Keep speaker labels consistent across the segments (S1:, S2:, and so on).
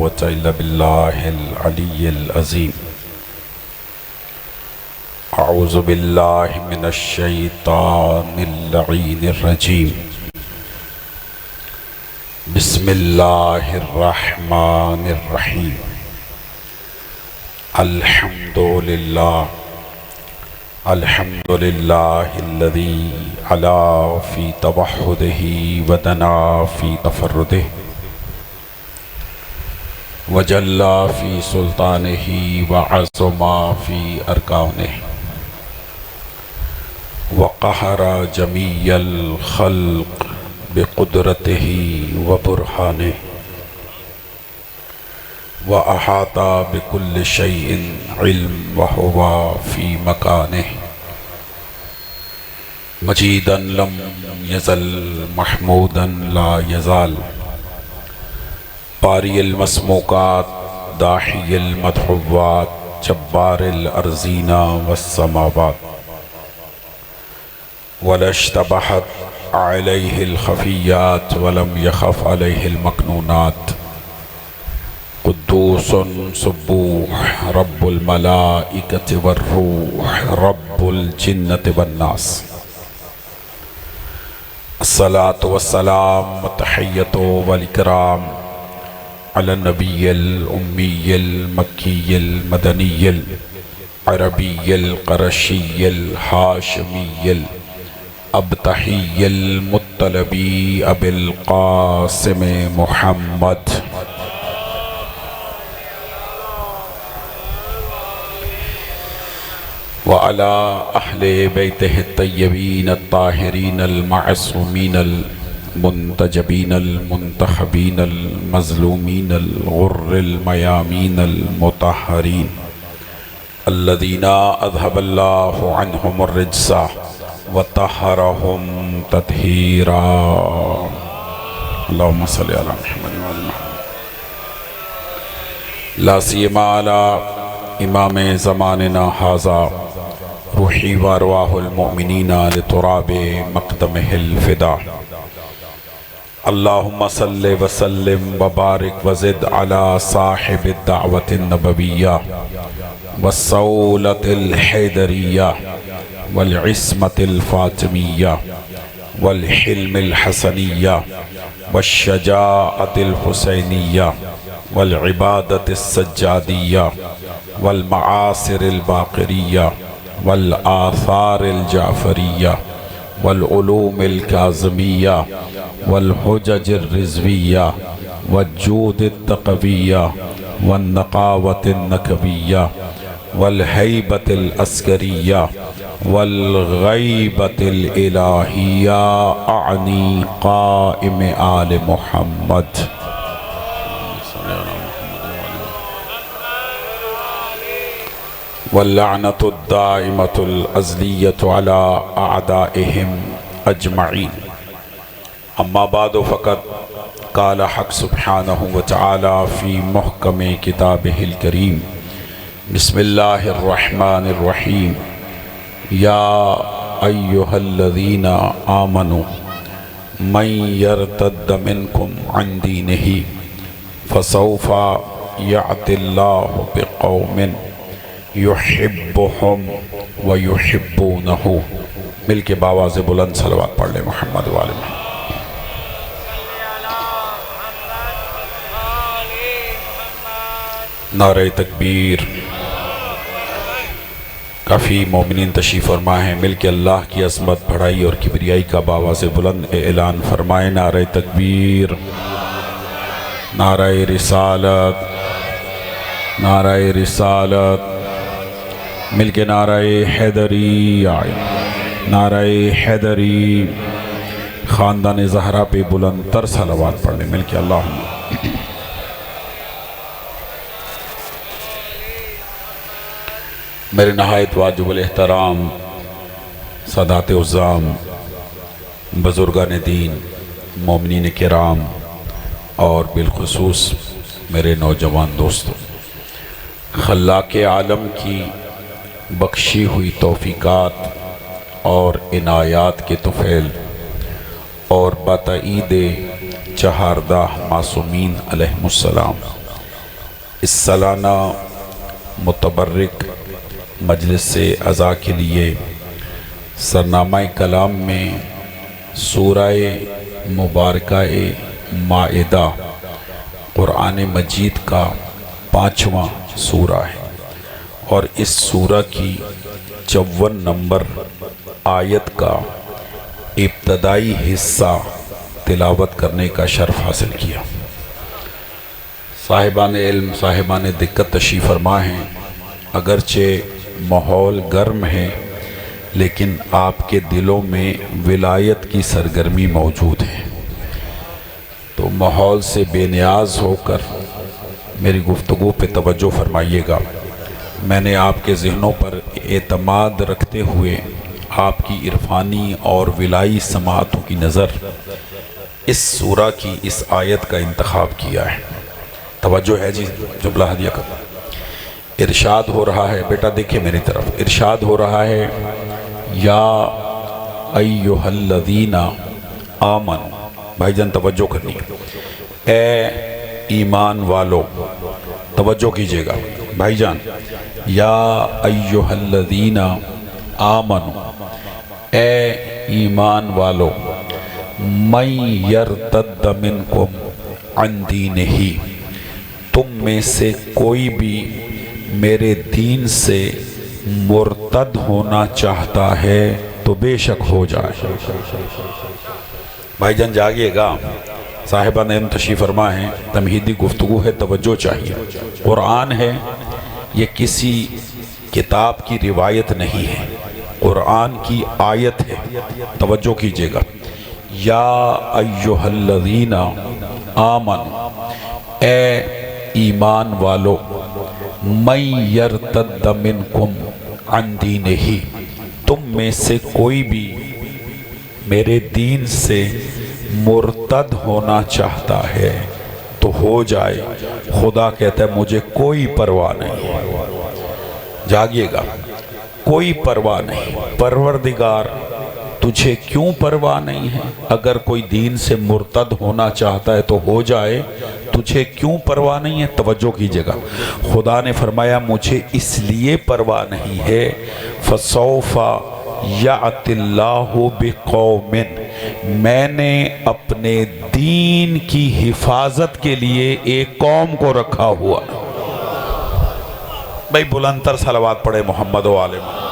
S1: कुव्वता इल्ला बिल्लाहिल अलिय्यिल अज़ीम। अऊज़ु बिल्लाहि मिनश शैतानिर लईनिर रजीम। बिस्मिल्लाहिर रहमानिर रहीम। अल्हम्दुलिल्लाहिल्लज़ी अला फ़ी तवह्हुदिही व दना फ़ी तफ़र्रुदिही व जल्ला फ़ी सुल्तानिही व अज़्ज़मा फ़ी अरकानिही व क़हरा जमीअल ख़ल्क़ बिक़ुदरतिही व बुरहानिही व अहाता बिकुल्लि शैइन इल्म व हुवा फ़ी मकानिही मजीदन लम यज़ल महमूदन ला यज़ाल पारियल मस्मूकात दाहियल मदहुवात जब्बारिल अर्ज़ीना वस्समावात वलश्तबहत अलैहिल खफ़ियात वलम यख़फ़ अलैहिल मकनूनात कुद्दूसुन सुब्बूह रब्बुल मलाइकति वर्रूह रब्बुल जिन्नति वन्नास। अस्सलातु वस्सलाम तहिय्यतु वल इकराम अला नबिय्यिल उम्मिय्यिल मक्किय्यिल मदनिय्यिल अरबिय्यिल क़रशिय्यिल हाशिमिय्यिल अबतहिय्यिल मुत्तलबी अबिल क़ासिम मुहम्मद व अला अहले बैतिहि तय्यबीन अत्ताहिरीन अल-मअसूमीन अल-मुंतजबीन अल-मुंतखबीन अल-मज़लूमीन अल-गुर्रिल मयामीन अल-मुतहहरीन अल्लज़ीना अज़हबल्लाहु अन्हुमुर रिज्सा व तहहरहुम तत्हीरा। अल्लाहुम्मा सल्लि अला मुहम्मद व अला मुहम्मद। ला सियमा अला इमाम ज़मानिना हाज़ा रूही व अरवाहुल मुअमिनीना लितुराबि मक़दमिहिल फ़िदा। अल्लाहुम्मा सल्लि व सल्लिम व बारिक व ज़िद अला साहिबिद दाअवतिन नबविय्या वस्सौलतिल हैदरिय्या वल इस्मतिल फ़ातिमिय्या वल हिल्मिल हसनिय्या वश्शजाअतिल हुसैनिय्या वल इबादतिस सज्जादिय्या वल मआसिरिल बाक़िरिय्या वल आसारिल जाफ़रिय्या वल उलूमिल काज़िमिय्या वल हुजजिर रिज़विय्या वज्जूदित तक़विय्या वन नक़ावतिन नकविय्या वल हैबतिल अस्करिय्या वल ग़ैबतिल इलाहिय्या अअनी क़ाइम आल मुहम्मद। वल्लअनतु दाइमतुल अज़लिय्यतु अला अअदाइहिम अजमईन। अम्मा बादु फ़क़द क़ाल हक़ सुब्हानहु व तआला फ़ी मुहकम किताबिहिल करीम। बिस्मिल्लाहिर रहमानिर रहीम। या अय्युहल्लज़ीना आमनू मन यर्तद्द मिनकुम अन दीनिही फ़सौफ़ा यअतिल्लाहु बिक़ौमिन युहिब्बुहुम व युहिब्बूनहु। मिल के बावाज़ बुलंद सलवात पढ़ ले मोहम्मद वाले में। नारे तकबीर। काफ़ी मोमिनीन तशरीफ़ फरमा है। मिल के अल्लाह की अज़मत बढ़ाई और किबरियाई का बावाज़ बुलंद ऐलान फरमाए। नारे तकबीर, नारे रिसालत, नारे रिसालत। मिल के नारे हैदरी आए, नारे हैदरी। ख़ानदान ज़हरा पे बुलंद तर सलावत पढ़ने। मिल के अल्लाहुम्मा। मेरे नहायत वाजिबुल एहतराम सादात उज़्ज़ाम, बुज़ुर्गान दीन, मोमिनीन किराम और बिलखुसूस मेरे नौजवान दोस्तों, खल्लाक़ आलम की बख्शी हुई तौफ़ीक़ात और इनायात के तुफ़ैल और बतईद चहारदा मासूमीन अलैहिमुस्सलाम इस सालाना मुतबर्रिक मजलिस से अज़ा के लिए सरनामा कलाम में सूरह मुबारका माइदा कुरान मजीद का 5वां सूरा है और इस सूरा की 54 नंबर आयत का इब्तदाई हिस्सा तिलावत करने का शर्फ हासिल किया। साहिबान इल्म साहिबान दिक्कत तशरीफ़ फरमा हैं। अगरचे माहौल गर्म है लेकिन आपके दिलों में विलायत की सरगर्मी मौजूद है, तो माहौल से बेनियाज होकर मेरी गुफ्तगू पे तवज्जो फरमाइएगा। मैंने आपके ज़हनों पर एतमाद रखते हुए आपकी इरफानी और विलाई समाअतों की नज़र इस सूरा की इस आयत का इंतखाब किया है। तवज्जो है जी, जुमला हदिया कर। इरशाद हो रहा है, बेटा देखिए मेरी तरफ, इरशाद हो रहा है या अय्युहल्लज़ीना आमन। भाईजान तवज्जो करनी है, ए ईमान वालो, तवज्जो कीजिएगा भाईजान। या अय्युहल्लज़ीना आमन, ए ईमान वालो, मैं यर्तद मिनकुम अन दीनिही, तुम में से कोई भी मेरे दीन से मुर्तद होना चाहता है तो बेशक हो जाए। भाईजान जागिएगा, साहिबान इल्म तशरीफ़ फरमा है, तमहीदी गुफ्तगू है, तवज्जो चाहिए। कुरान है, ये किसी किताब की रिवायत नहीं है, कुरान की आयत है, तवज्जो कीजिएगा। या अय्युहल्लज़ीना आमन, ए ईमान वालो, मैं यर्तद मिनकुम अन दीनिही, तुम में से कोई भी मेरे दीन से मुर्तद होना चाहता है तो हो जाए। खुदा कहता है मुझे कोई परवाह नहीं। जागिएगा, कोई परवाह नहीं। परवरदिगार तुझे क्यों परवाह नहीं है? अगर कोई दीन से मुर्तद होना चाहता है तो हो जाए, तुझे क्यों परवाह नहीं है? तवज्जो कीजिएगा, खुदा ने फरमाया मुझे इसलिए परवाह नहीं है, फसौफा यातिल्लाहु बिकौमिन, मैंने अपने दीन की हिफाजत के लिए एक कौम को रखा हुआ। भाई बुलंदतर सलावत पढ़े मोहम्मद व आले मोहम्मद।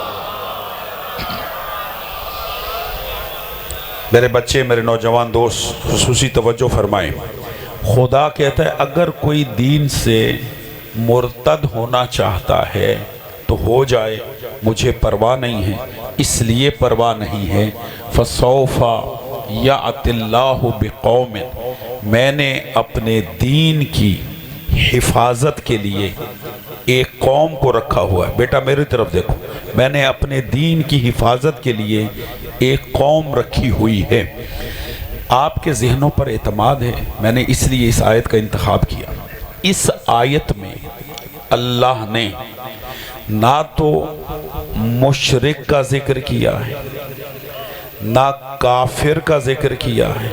S1: मेरे बच्चे, मेरे नौजवान दोस्त खुसूसी तवज्जो फरमाएं। खुदा कहता है अगर कोई दीन से मुर्तद होना चाहता है तो हो जाए, मुझे परवाह नहीं है। इसलिए परवाह नहीं है, फसौफा यातिल्लाहु बिकौमिन, मैंने अपने दीन की हिफाजत के लिए एक कौम को रखा हुआ है। बेटा मेरी तरफ देखो, मैंने अपने दीन की हिफाजत के लिए एक कौम रखी हुई है। आपके ज़हनों पर एतमाद है, मैंने इसलिए इस आयत का इंतखाब किया। इस आयत में अल्लाह ने ना तो मुशरिक का जिक्र किया है, ना काफिर का जिक्र किया है,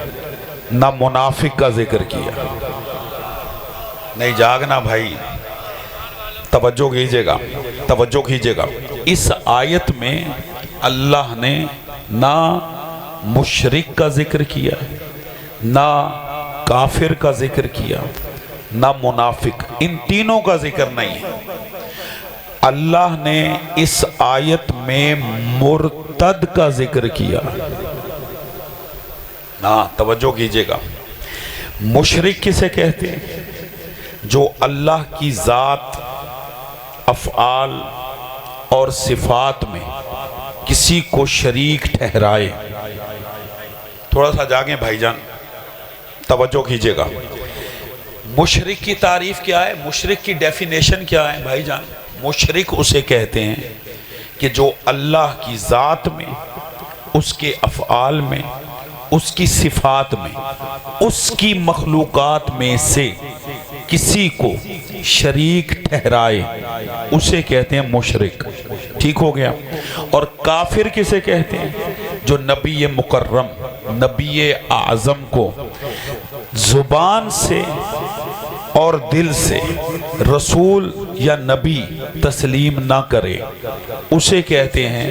S1: ना मुनाफिक का जिक्र किया। नहीं जागना भाई, तवज्जो कीजिएगा, तवज्जो कीजिएगा। इस आयत में अल्लाह ने ना मुशरिक का जिक्र किया, ना काफिर का जिक्र किया, ना मुनाफिक, इन तीनों का जिक्र नहीं है। अल्लाह ने इस आयत में मुर्तद का जिक्र किया। ना तवज्जो कीजिएगा, मुशरिक किसे कहते हैं? जो अल्लाह की ज़ात, अफ़आल और सिफ़ात में किसी को शरीक ठहराए। थोड़ा सा जागें भाईजान, तवज्जो कीजिएगा। मुशरिक की तारीफ क्या है? मुशरिक की डेफिनेशन क्या है भाईजान? मुशरिक उसे कहते हैं कि जो अल्लाह की ज़ात में, उसके अफ़आल में, उसकी सिफ़ात में, उसकी मखलूक़ात में से किसी को शरीक ठहराए, उसे कहते हैं मुशरिक। ठीक हो गया। और काफिर किसे कहते हैं? जो नबी मुकर्रम, नबी आज़म को ज़ुबान से और दिल से रसूल या नबी तस्लीम ना करे उसे कहते हैं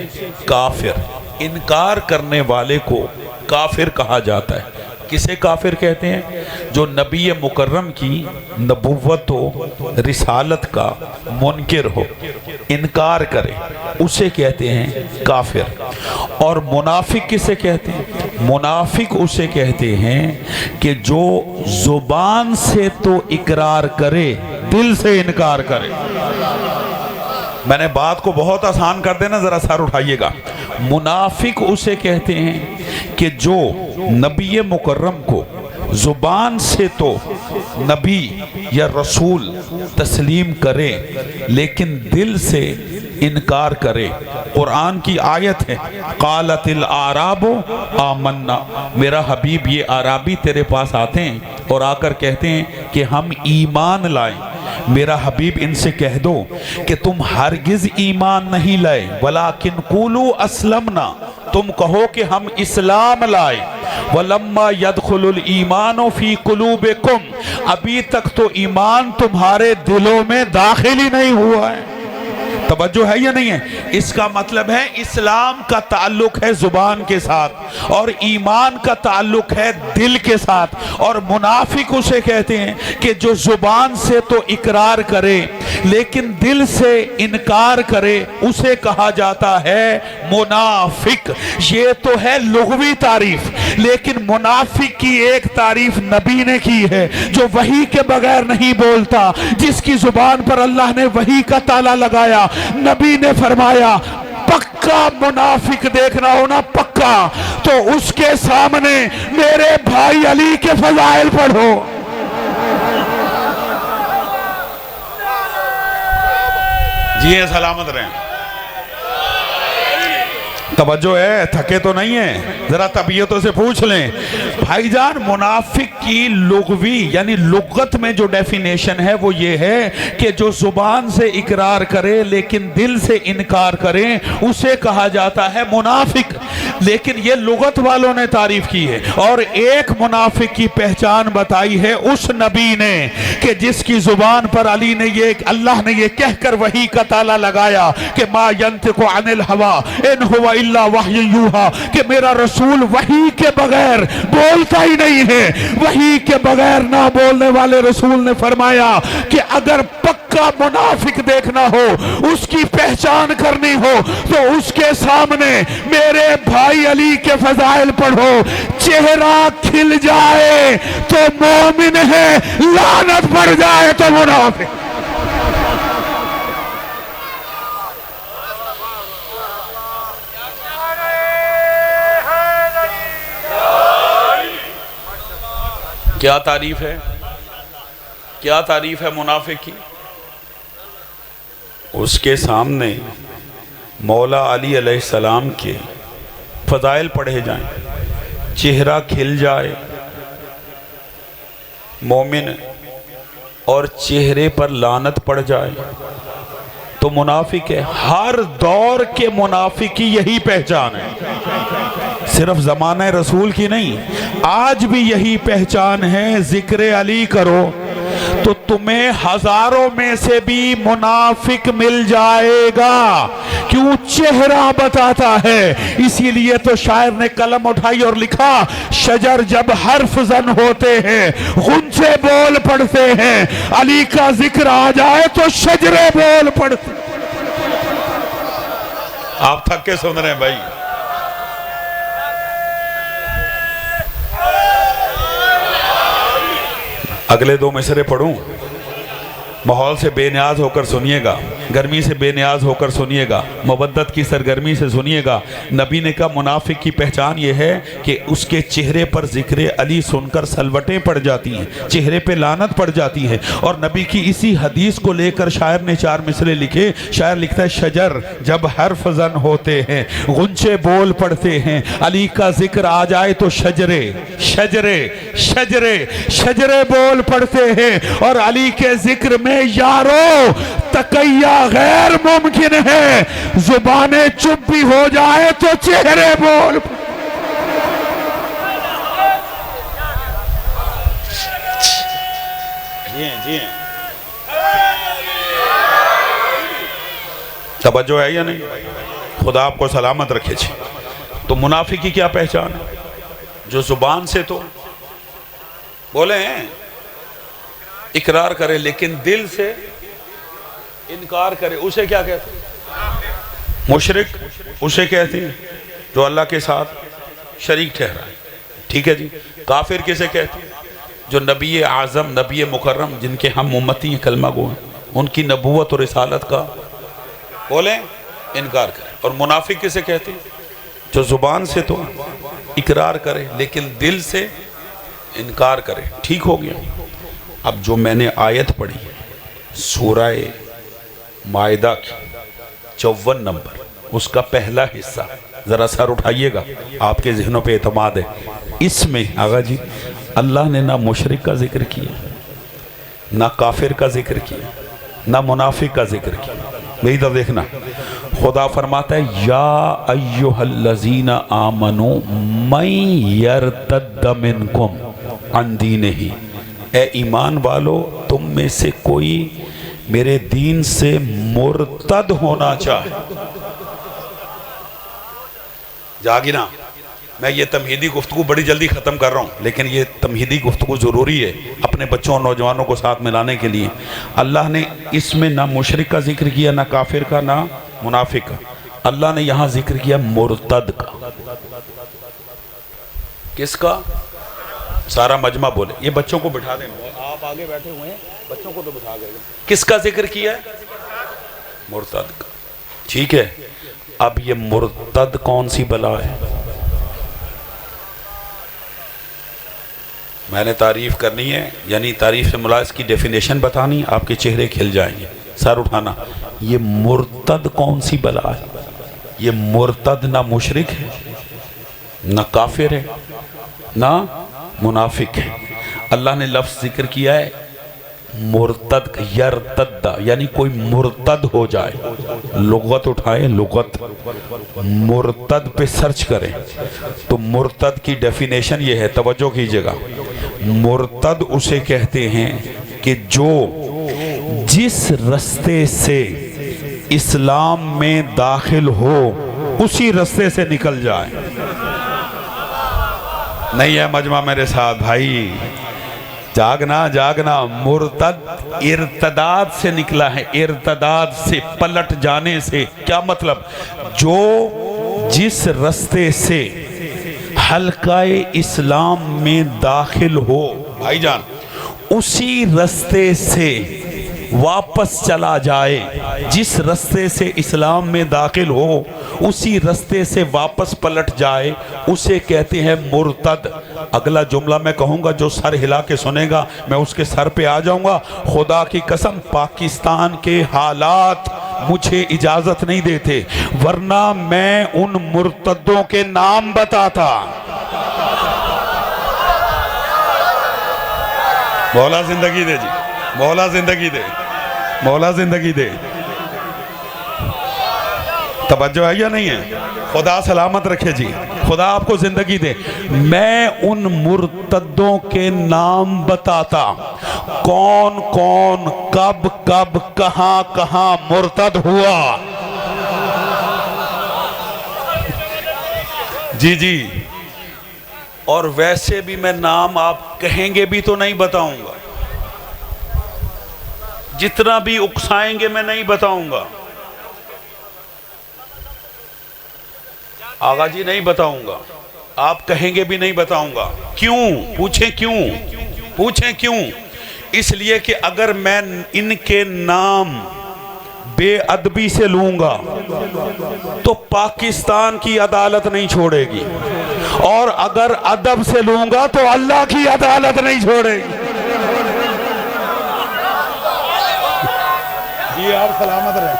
S1: काफिर। इनकार करने वाले को काफिर कहा जाता है। किसे काफिर कहते हैं? जो नबी मुकर्रम की नबुव्वत हो, रिसालत का मुनकिर हो, इनकार करे, उसे कहते हैं काफिर। और मुनाफिक किसे कहते हैं? मुनाफिक उसे कहते हैं कि जो जुबान से तो इकरार करे, दिल से इनकार करे। मैंने बात को बहुत आसान कर देना, जरा सर उठाइएगा। मुनाफिक उसे कहते हैं कि जो नबी मुकर्रम को जुबान से तो नबी या रसूल तस्लीम करे लेकिन दिल से इनकार करे। कुरान की आयत है, कालतिल आराबो आमन्ना। मेरा हबीब, ये आराबी तेरे पास आते हैं और आकर कहते हैं कि हम ईमान लाए। मेरा हबीब, इनसे कह दो कि तुम हरगिज ईमान नहीं लाए, वलाकिन कुलू अस्लमना, तुम कहो कि हम इस्लाम लाए। वलम्मा यदखुलुल ईमानो फी कुलूबिकुम, अभी तक तो ईमान तुम्हारे दिलों में दाखिल ही नहीं हुआ है। तवज्जो है या नहीं है? इसका मतलब है इस्लाम का ताल्लुक है जुबान के साथ और ईमान का ताल्लुक है दिल के साथ। और मुनाफिक उसे कहते हैं कि जो जुबान से तो इकरार करे लेकिन दिल से इनकार करे, उसे कहा जाता है मुनाफिक। ये तो है लुग़वी तारीफ, लेकिन मुनाफिक की एक तारीफ नबी ने की है, जो वही के बगैर नहीं बोलता, जिसकी जुबान पर अल्लाह ने वही का ताला लगाया। नबी ने फरमाया, पक्का मुनाफिक देखना हो ना, पक्का, तो उसके सामने मेरे भाई अली के फजाइल पढ़ो। जी सलामत रहें। तवज्जो है, थके तो नहीं है? जरा तबीयतों से पूछ लें। भाईजान, मुनाफिक की लुग़वी यानी लुगत में जो डेफिनेशन है वो ये है कि जो जुबान से इकरार करे लेकिन दिल से इनकार करे, उसे कहा जाता है मुनाफिक। लेकिन ये लुगत वालों ने तारीफ की है। और एक मुनाफिक की पहचान बताई है उस नबी ने कि जिसकी जुबान पर अली ने ये, अल्लाह ने ये कहकर वही का ताला लगाया कि मा यंतिकु अनिल हवा इन हुवा इल्ला वह्य यूहा, कि मेरा रसूल वही के बगैर बोलता ही नहीं है। वही के बगैर ना बोलने वाले रसूल ने फरमाया कि अगर पक्का मुनाफिक देखना हो, उसकी पहचान करनी हो, तो उसके सामने मेरे भाई अली के फजाइल पढ़ो। चेहरा खिल जाए तो मोमिन है, लानत पड़ जाए तो मुनाफिक। क्या तारीफ है, क्या तारीफ है मुनाफिक की? उसके सामने मौला अली अलैहिस्सलाम के फजाइल पढ़े जाएं, चेहरा खिल जाए, मोमिन, और चेहरे पर लानत पड़ जाए तो मुनाफिक है। हर दौर के मुनाफिक की यही पहचान है, सिर्फ ज़माने रसूल की नहीं, आज भी यही पहचान है। जिक्र अली करो तो तुम्हें हजारों में से भी मुनाफिक मिल जाएगा। क्यों? चेहरा बताता है। इसीलिए तो शायर ने कलम उठाई और लिखा, शजर जब हर्फ जन होते हैं, गुंजे बोल पड़ते हैं, अली का जिक्र आ जाए तो शजरे बोल पड़ते। आप थक के सुन रहे हैं भाई? अगले दो मिसरे पढ़ूं, माहौल से बेनियाज होकर सुनिएगा, गर्मी से बेनियाज होकर सुनिएगा, मोहब्बत की सरगर्मी से सुनिएगा। नबी ने कहा मुनाफिक की पहचान ये है कि उसके चेहरे पर जिक्र अली सुनकर सलवटें पड़ जाती हैं, चेहरे पे लानत पड़ जाती है। और नबी की इसी हदीस को लेकर शायर ने चार मिसरे लिखे। शायर लिखता है, शजर जब हर्फ जन होते हैं, गुंचे बोल पड़ते हैं, अली का जिक्र आ जाए तो शजरे शजरे शजरे शजरे बोल पड़ते हैं। और अली के जिक्र में यारो तकैया गैर मुमकिन है, जुबानें चुप भी हो जाए तो चेहरे बोल। जी तवज्जो है या नहीं? खुदा आपको सलामत रखे जी। तो मुनाफिक की क्या पहचान है? जो जुबान से तो बोले हैं, इकरार करे, लेकिन दिल से इनकार करे, उसे क्या कहते हैं? मुशरिक उसे कहते हैं जो अल्लाह के साथ शरीक ठहरा है। ठीक है जी। काफिर किसे कहते हैं? जो नबी आज़म, नबी मुकर्रम, जिनके हम उम्मती हैं, कलमा गो हैं, उनकी नबूवत और रिसालत का बोले इनकार करे। और मुनाफिक किसे कहते हैं? जो जुबान से तो इकरार करे लेकिन दिल से इनकार करे। ठीक हो गया। अब जो मैंने आयत पढ़ी सूरह माइदा की 54 नंबर, उसका पहला हिस्सा ज़रा सर उठाइएगा, आपके जहनों पे एतमाद है। इसमें आगा जी अल्लाह ने ना मुशरिक का जिक्र किया, ना काफिर का जिक्र किया, ना मुनाफिक का जिक्र किया। मेरी तरफ देखना, खुदा फरमाता है या अय्युहल्लज़ीना आमनू मन यर्तद्द मिनकुम अन दीनिही, ए ईमान वालो तुम में से कोई मेरे दीन से मुर्तद होना चाहे। जागी ना, मैं ये तमहीदी गुफ्तगू बड़ी जल्दी ख़त्म कर रहा हूँ, लेकिन ये तमहीदी गुफ्तगू ज़रूरी है अपने बच्चों और नौजवानों को साथ मिलाने के लिए। अल्लाह ने इसमें ना मुशरिक का जिक्र किया, ना काफिर का, ना मुनाफिक का। अल्लाह ने यहाँ जिक्र किया मुर्तद का। किसका? सारा मजमा बोले। ये बच्चों को बिठा दें, आप आगे बैठे हुए हैं, बच्चों को तो बिठा देंगे। किसका जिक्र किया? मुर्तद का। ठीक है। अब ये मुर्तद कौन सी बला है? मैंने तारीफ करनी है, यानी तारीफ से मुराद की डेफिनेशन बतानी, आपके चेहरे खिल जाएंगे। सर उठाना। ये मुर्तद कौन सी बला है? ये मुर्तद ना मुशरिक है, ना काफिर है, ना मुनाफिक है। अल्लाह ने लफ्ज़ जिक्र किया है मुर्तद, यर्तद्दा, यानी कोई मुर्तद हो जाए। लुगत उठाए, लुगत मुर्तद पे सर्च करें तो मुर्तद की डेफिनेशन ये है, तवज्जो कीजिएगा। मुर्तद उसे कहते हैं कि जो जिस रास्ते से इस्लाम में दाखिल हो उसी रास्ते से निकल जाए। नहीं है मजमा मेरे साथ भाई, जागना जागना। मुर्तद इर्तदाद से निकला है, इर्तदाद से, पलट जाने से। क्या मतलब? जो जिस रास्ते से हल्काए इस्लाम में दाखिल हो भाईजान, उसी रास्ते से वापस चला जाए। जिस रास्ते से इस्लाम में दाखिल हो उसी रास्ते से वापस पलट जाए, उसे कहते हैं मुर्तद। अगला जुमला मैं कहूँगा, जो सर हिला के सुनेगा मैं उसके सर पे आ जाऊँगा। खुदा की कसम पाकिस्तान के हालात मुझे इजाज़त नहीं देते, वरना मैं उन मुर्तदों के नाम बताता। मौला जिंदगी दे जी, मौला जिंदगी दे, मौला जिंदगी दे। तवज्जो है या नहीं है? खुदा सलामत रखे जी, खुदा आपको जिंदगी दे। मैं उन मुर्तदों के नाम बताता, कौन कौन कब कब कहां कहां मुर्तद हुआ। जी जी। और वैसे भी मैं नाम आप कहेंगे भी तो नहीं बताऊंगा, जितना भी उकसाएंगे मैं नहीं बताऊंगा। आगा जी नहीं बताऊंगा, आप कहेंगे भी नहीं बताऊंगा। क्यों? पूछें क्यों? पूछें क्यों? इसलिए कि अगर मैं इनके नाम बेअदबी से लूंगा तो पाकिस्तान की अदालत नहीं छोड़ेगी, और अगर अदब से लूंगा तो अल्लाह की अदालत नहीं छोड़ेगी। जी आप सलामत रहे।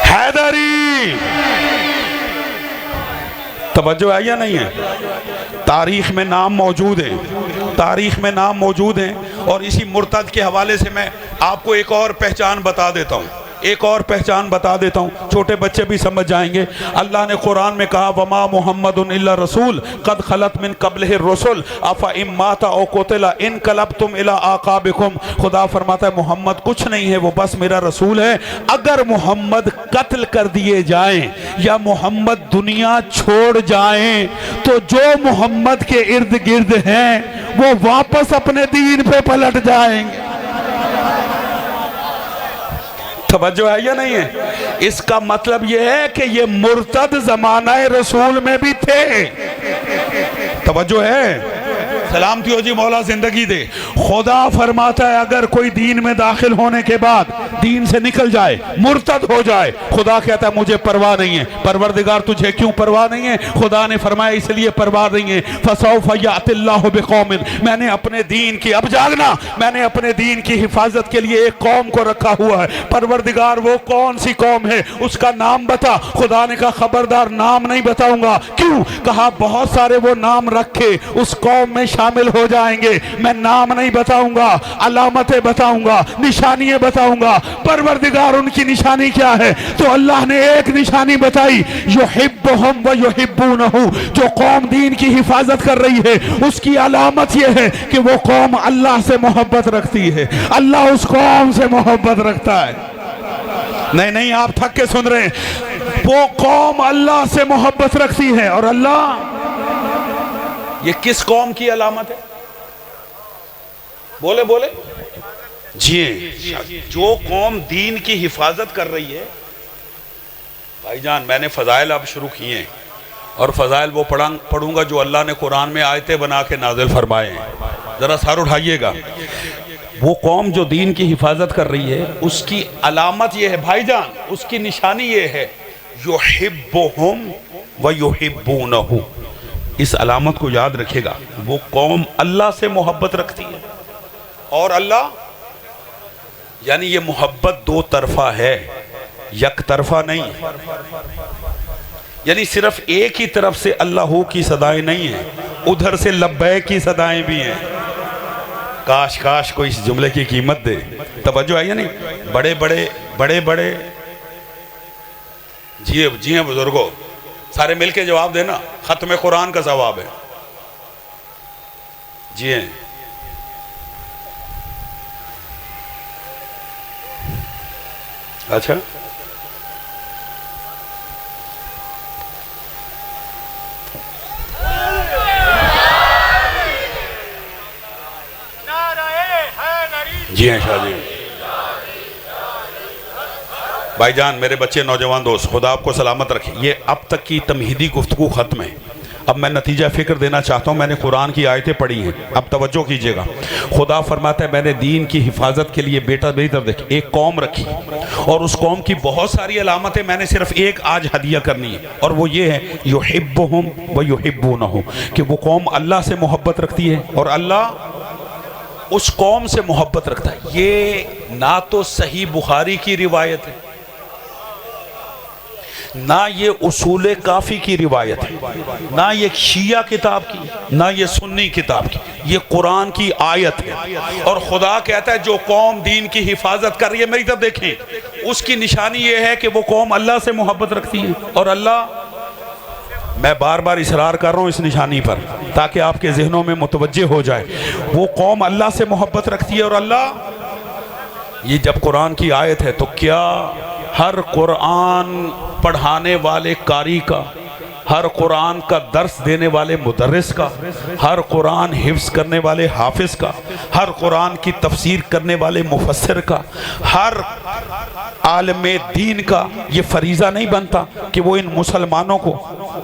S1: हैदरी, तवज्जो है या नहीं है? तारीख में नाम मौजूद है, तारीख में नाम मौजूद है। और इसी मुर्तद के हवाले से मैं आपको एक और पहचान बता देता हूँ। एक और पहचान बता देता हूँ, छोटे बच्चे भी समझ जाएंगे। अल्लाह ने कुरान में कहा वमा मुहम्मदुन इल्ला रसूल कद खलत मिन क़ब्लिहि रुसुल अफा इम माता औ कुतिला इनक़लबतुम इला आक़ाबिकुम। खुदा फरमाता है मोहम्मद कुछ नहीं है, वो बस मेरा रसूल है। अगर मोहम्मद कत्ल कर दिए जाएं या मोहम्मद दुनिया छोड़ जाएं तो जो मोहम्मद के इर्द गिर्द हैं वो वापस अपने दीन पे पलट जाएंगे। तवज्जो है या नहीं है? इसका मतलब यह है कि ये मुर्तद जमाना रसूल में भी थे। तवज्जो है? सलामती हो जी, मौला जिंदगी दे। खुदा फरमाता है अगर कोई दीन में दाखिल होने के बाद दीन से निकल जाए, मुर्तद हो जाए, खुदा कहता है मुझे परवाह नहीं है। परवरदिगार तुझे क्यों परवाह नहीं है? खुदा ने फरमाया इसलिए परवाह नहीं है, फसौफ यातिल्लाहु बिकौमिन, मैंने अपने दीन की, अब जागना, मैंने अपने दीन की हिफाजत के लिए एक कौम को रखा हुआ है। परवरदिगार वो कौन सी कौम है उसका नाम बता। खुदा ने कहा खबरदार नाम नहीं बताऊंगा। क्यों? कहा बहुत सारे वो नाम रखे उस कौम में शामिल हो जाएंगे, मैं नाम नहीं बताऊंगा, अलामतें बताऊंगा, निशानियां बताऊंगा। परवरदिगार उनकी निशानी क्या है? तो अल्लाह ने एक निशानी बताई, युहिब्बुहुम व युहिब्बूनहु, जो कौम दीन की हिफाजत कर रही है उसकी अलामत यह है कि वो कौम अल्लाह से मोहब्बत रखती है, अल्लाह उस कौम से मोहब्बत रखता है। नहीं नहीं, आप थक के सुन रहे हैं। वो कौम अल्लाह से मोहब्बत रखती है और अल्लाह, ये किस कौम की अलामत है? बोले बोले जी, जो कौम दीन की हिफाजत कर रही है। भाईजान मैंने फजाइल अब शुरू किए हैं और फजाइल वो पढ़ूंगा जो अल्लाह ने कुरान में आयतें बना के नाजिल फरमाए हैं। जरा सर उठाइएगा। वो कौम जो दीन की हिफाजत कर रही है उसकी अलामत ये है भाईजान, उसकी निशानी ये है, युहिब्बुहुम व युहिब्बूनहु। इस अलामत को याद रखेगा। वो कौम अल्लाह से मोहब्बत रखती है और अल्लाह, यानी ये मोहब्बत दो तरफा है, एक तरफा नहीं है। यानी सिर्फ एक ही तरफ से अल्लाह की सदाएं नहीं है, उधर से लब्बैक की सदाएं भी हैं। काश काश कोई इस जुमले की कीमत दे। तवज्जो है या नहीं? बड़े बड़े बड़े बड़े जी हैं बुजुर्गों, सारे मिलके जवाब देना। खत्म कुरान का जवाब है। जी हैं, अच्छा जी हैं शाह जी। भाईजान मेरे बच्चे नौजवान दोस्त, खुदा आपको सलामत रखे। ये अब तक की तमहीदी गुफ्तगू ख़त्म है। अब मैं नतीजा फ़िक्र देना चाहता हूँ। मैंने कुरान की आयतें पढ़ी हैं, अब तवज्जो कीजिएगा। खुदा फरमाता है मैंने दीन की हिफाजत के लिए, बेटा मेरी तरफ देख, एक कौम रखी और उस कौम की बहुत सारी अलामतें मैंने सिर्फ एक आज हदिया करनी है और वो ये है, युहिब्बुहुम व युहिब्बूनहु, कि वो कौम अल्लाह से मोहब्बत रखती है और अल्लाह उस कौम से मोहब्बत रखता है। ये ना तो सही बुखारी की रिवायत है, ना ये उसूल काफ़ी की रिवायत है, ना ये शिया किताब की, ना ये सुन्नी किताब की, ये कुरान की आयत है। और खुदा कहता है जो कौम दीन की हिफाजत कर रही है, मेरी तरफ देखें, उसकी निशानी ये है कि वो कौम अल्लाह से मोहब्बत रखती है और अल्लाह, मैं बार बार इसरार कर रहा हूँ इस निशानी पर ताकि आपके जहनों में मुतवज्जे हो जाए। वो कौम अल्लाह से मोहब्बत रखती है और अल्लाह, ये जब कुरान की आयत है तो क्या हर कुरान पढ़ाने वाले कारी का, हर कुरान का दर्स देने वाले मुदर्रिस का, हर कुरान हिफ्ज़ करने वाले हाफिज का, हर कुरान की तफसीर करने वाले मुफस्सिर का, हर आलमे दीन का ये फरीज़ा नहीं बनता कि वो इन मुसलमानों को,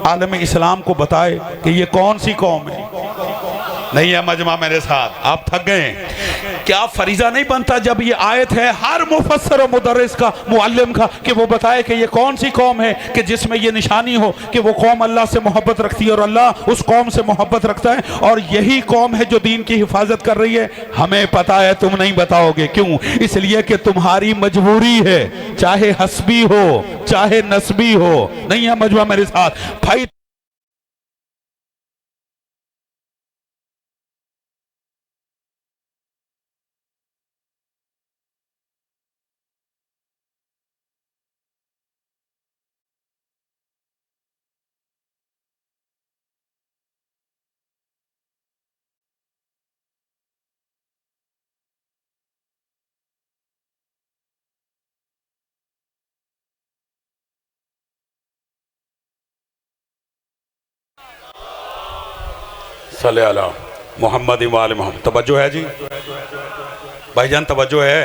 S1: आलम इस्लाम को बताए कि ये कौन सी कौम है? नहीं है मजमा मेरे साथ, आप थक गए। क्या फरीजा नहीं बनता जब ये आयत है हर मुफस्सिर और मुदर्रिस का, मुअल्लिम का, कि वो बताए कि ये कौन सी कौम है कि जिसमें ये निशानी हो कि वो कौम अल्लाह से मोहब्बत रखती है और अल्लाह उस कौम से मोहब्बत रखता है और यही कौम है जो दीन की हिफाजत कर रही है। हमें पता है, तुम नहीं बताओगे। क्यों? इसलिए कि तुम्हारी मजबूरी है, चाहे हस्बी हो चाहे नस्बी हो। नहीं है मजमा मेरे साथ भाई। सल्ले अला मोहम्मद व आले मोहम्मद। तवज्जो है जी भाईजान, तवज्जो है।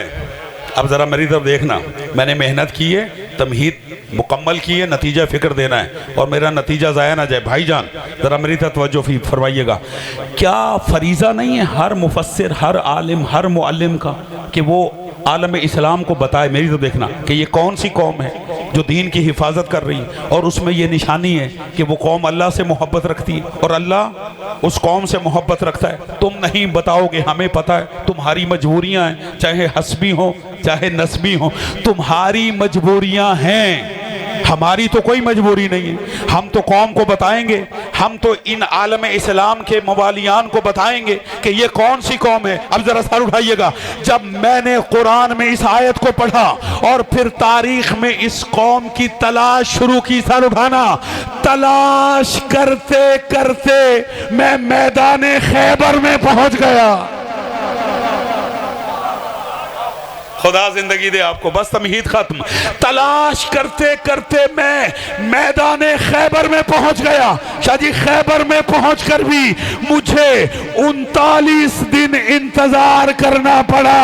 S1: अब ज़रा मेरी तरफ देखना, मैंने मेहनत की है, तमहीद मुकम्मल की है, नतीजा फ़िक्र देना है और मेरा नतीजा ज़ाया ना जाए। भाईजान ज़रा मेरी तरफ तवज्जो फरमाइएगा। क्या फरीज़ा नहीं है हर मुफस्सिर, हर आलिम, हर मुअल्लिम का कि वो आलम इस्लाम को बताए? मेरी तरफ देखना कि ये कौन सी कौम है जो दीन की हिफाजत कर रही है और उसमें ये निशानी है कि वो कौम अल्लाह से मोहब्बत रखती है और अल्लाह उस कौम से मोहब्बत रखता है। तुम नहीं बताओगे, हमें पता है। तुम्हारी मजबूरियां हैं, चाहे हस्बी हो चाहे नस्बी हो, तुम्हारी मजबूरियां हैं, हमारी तो कोई मजबूरी नहीं है। हम तो कौम को बताएंगे, हम तो इन आलम इस्लाम के मवालियान को बताएंगे कि ये कौन सी कौम है। अब जरा सर उठाइएगा। जब मैंने कुरान में इस आयत को पढ़ा और फिर तारीख में इस कौम की तलाश शुरू की, सर उठाना, तलाश करते करते मैं मैदान खैबर में पहुंच गया। खुदा जिंदगी दे आपको, बस तमहीद खत्म। तलाश करते करते मैं मैदान खैबर में पहुंच गया। शादी खैबर में पहुंचकर भी मुझे 39 दिन इंतजार करना पड़ा।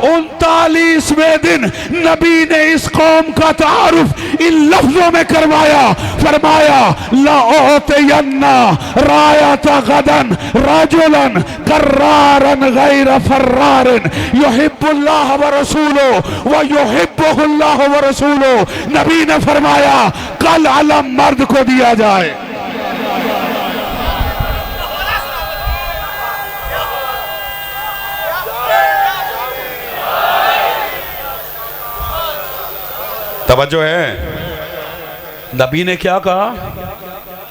S1: 39वें दिन नबी ने इस कौम का तारुफ इन लफ्जों में करवाया, फरमाया लाओतयन्ना रायता गदन रजुलन कर्रारन गैर फर्रारन युहिब्बुल्लाह व रसूलो व युहिब्बुहुल्लाह व रसूलो। नबी ने फरमाया कल अलम मर्द को दिया जाए। तवज्जो है। नबी ने क्या कहा?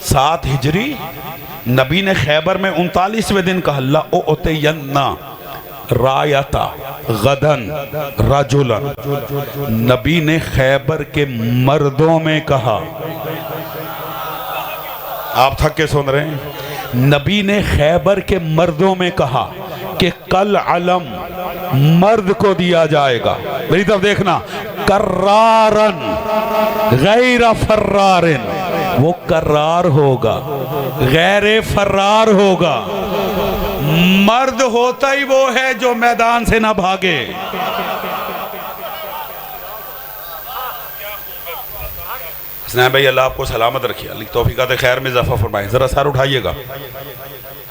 S1: 7 हिजरी नबी ने खैबर में 39वें दिन कहा लाओतयन्ना रायता गदन रजुलन। नबी ने खैबर के मर्दों में कहा, आप थक के सुन रहे हैं, नबी ने खैबर के मर्दों में कहा कि कल अलम मर्द को दिया जाएगा। मेरी तरफ देखना, कर्रारन गैर फर्रारन, वो कर्रार होगा, गैर फर्रार होगा। मर्द होता ही वो है जो मैदान से ना भागे। हसनैन भाई अल्लाह आपको सलामत रखिए, अल्लाह तौफीकात खैर में इजाफा फरमाए। जरा सर उठाइएगा।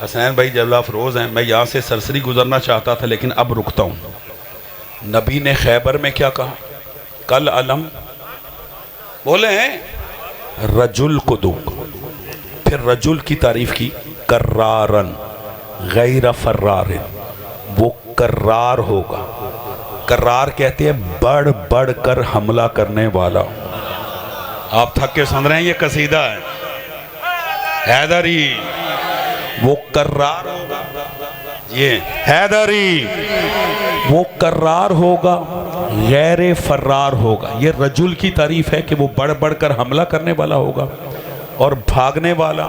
S1: हसनैन भाई जल्ला अफरोज हैं, मैं यहाँ से सरसरी गुजरना चाहता था लेकिन अब रुकता हूँ। नबी ने खैबर में क्या कहा? कल अलम बोले हैं रजुल को दूंगा। फिर रजुल की तारीफ की, कर्रारन गैर फर्रारन, वो कर्रार होगा। कर्रार कहते हैं बढ़ बढ़ कर हमला करने वाला। आप थक के सुन रहे हैं, ये कसीदा है हैदरी। वो कर्रार होगा, ये हैदरी, वो कर्रार होगा, गैर फर्रार होगा। ये रजुल की तारीफ है कि वो बढ़ बढ़ कर हमला करने वाला होगा और भागने वाला।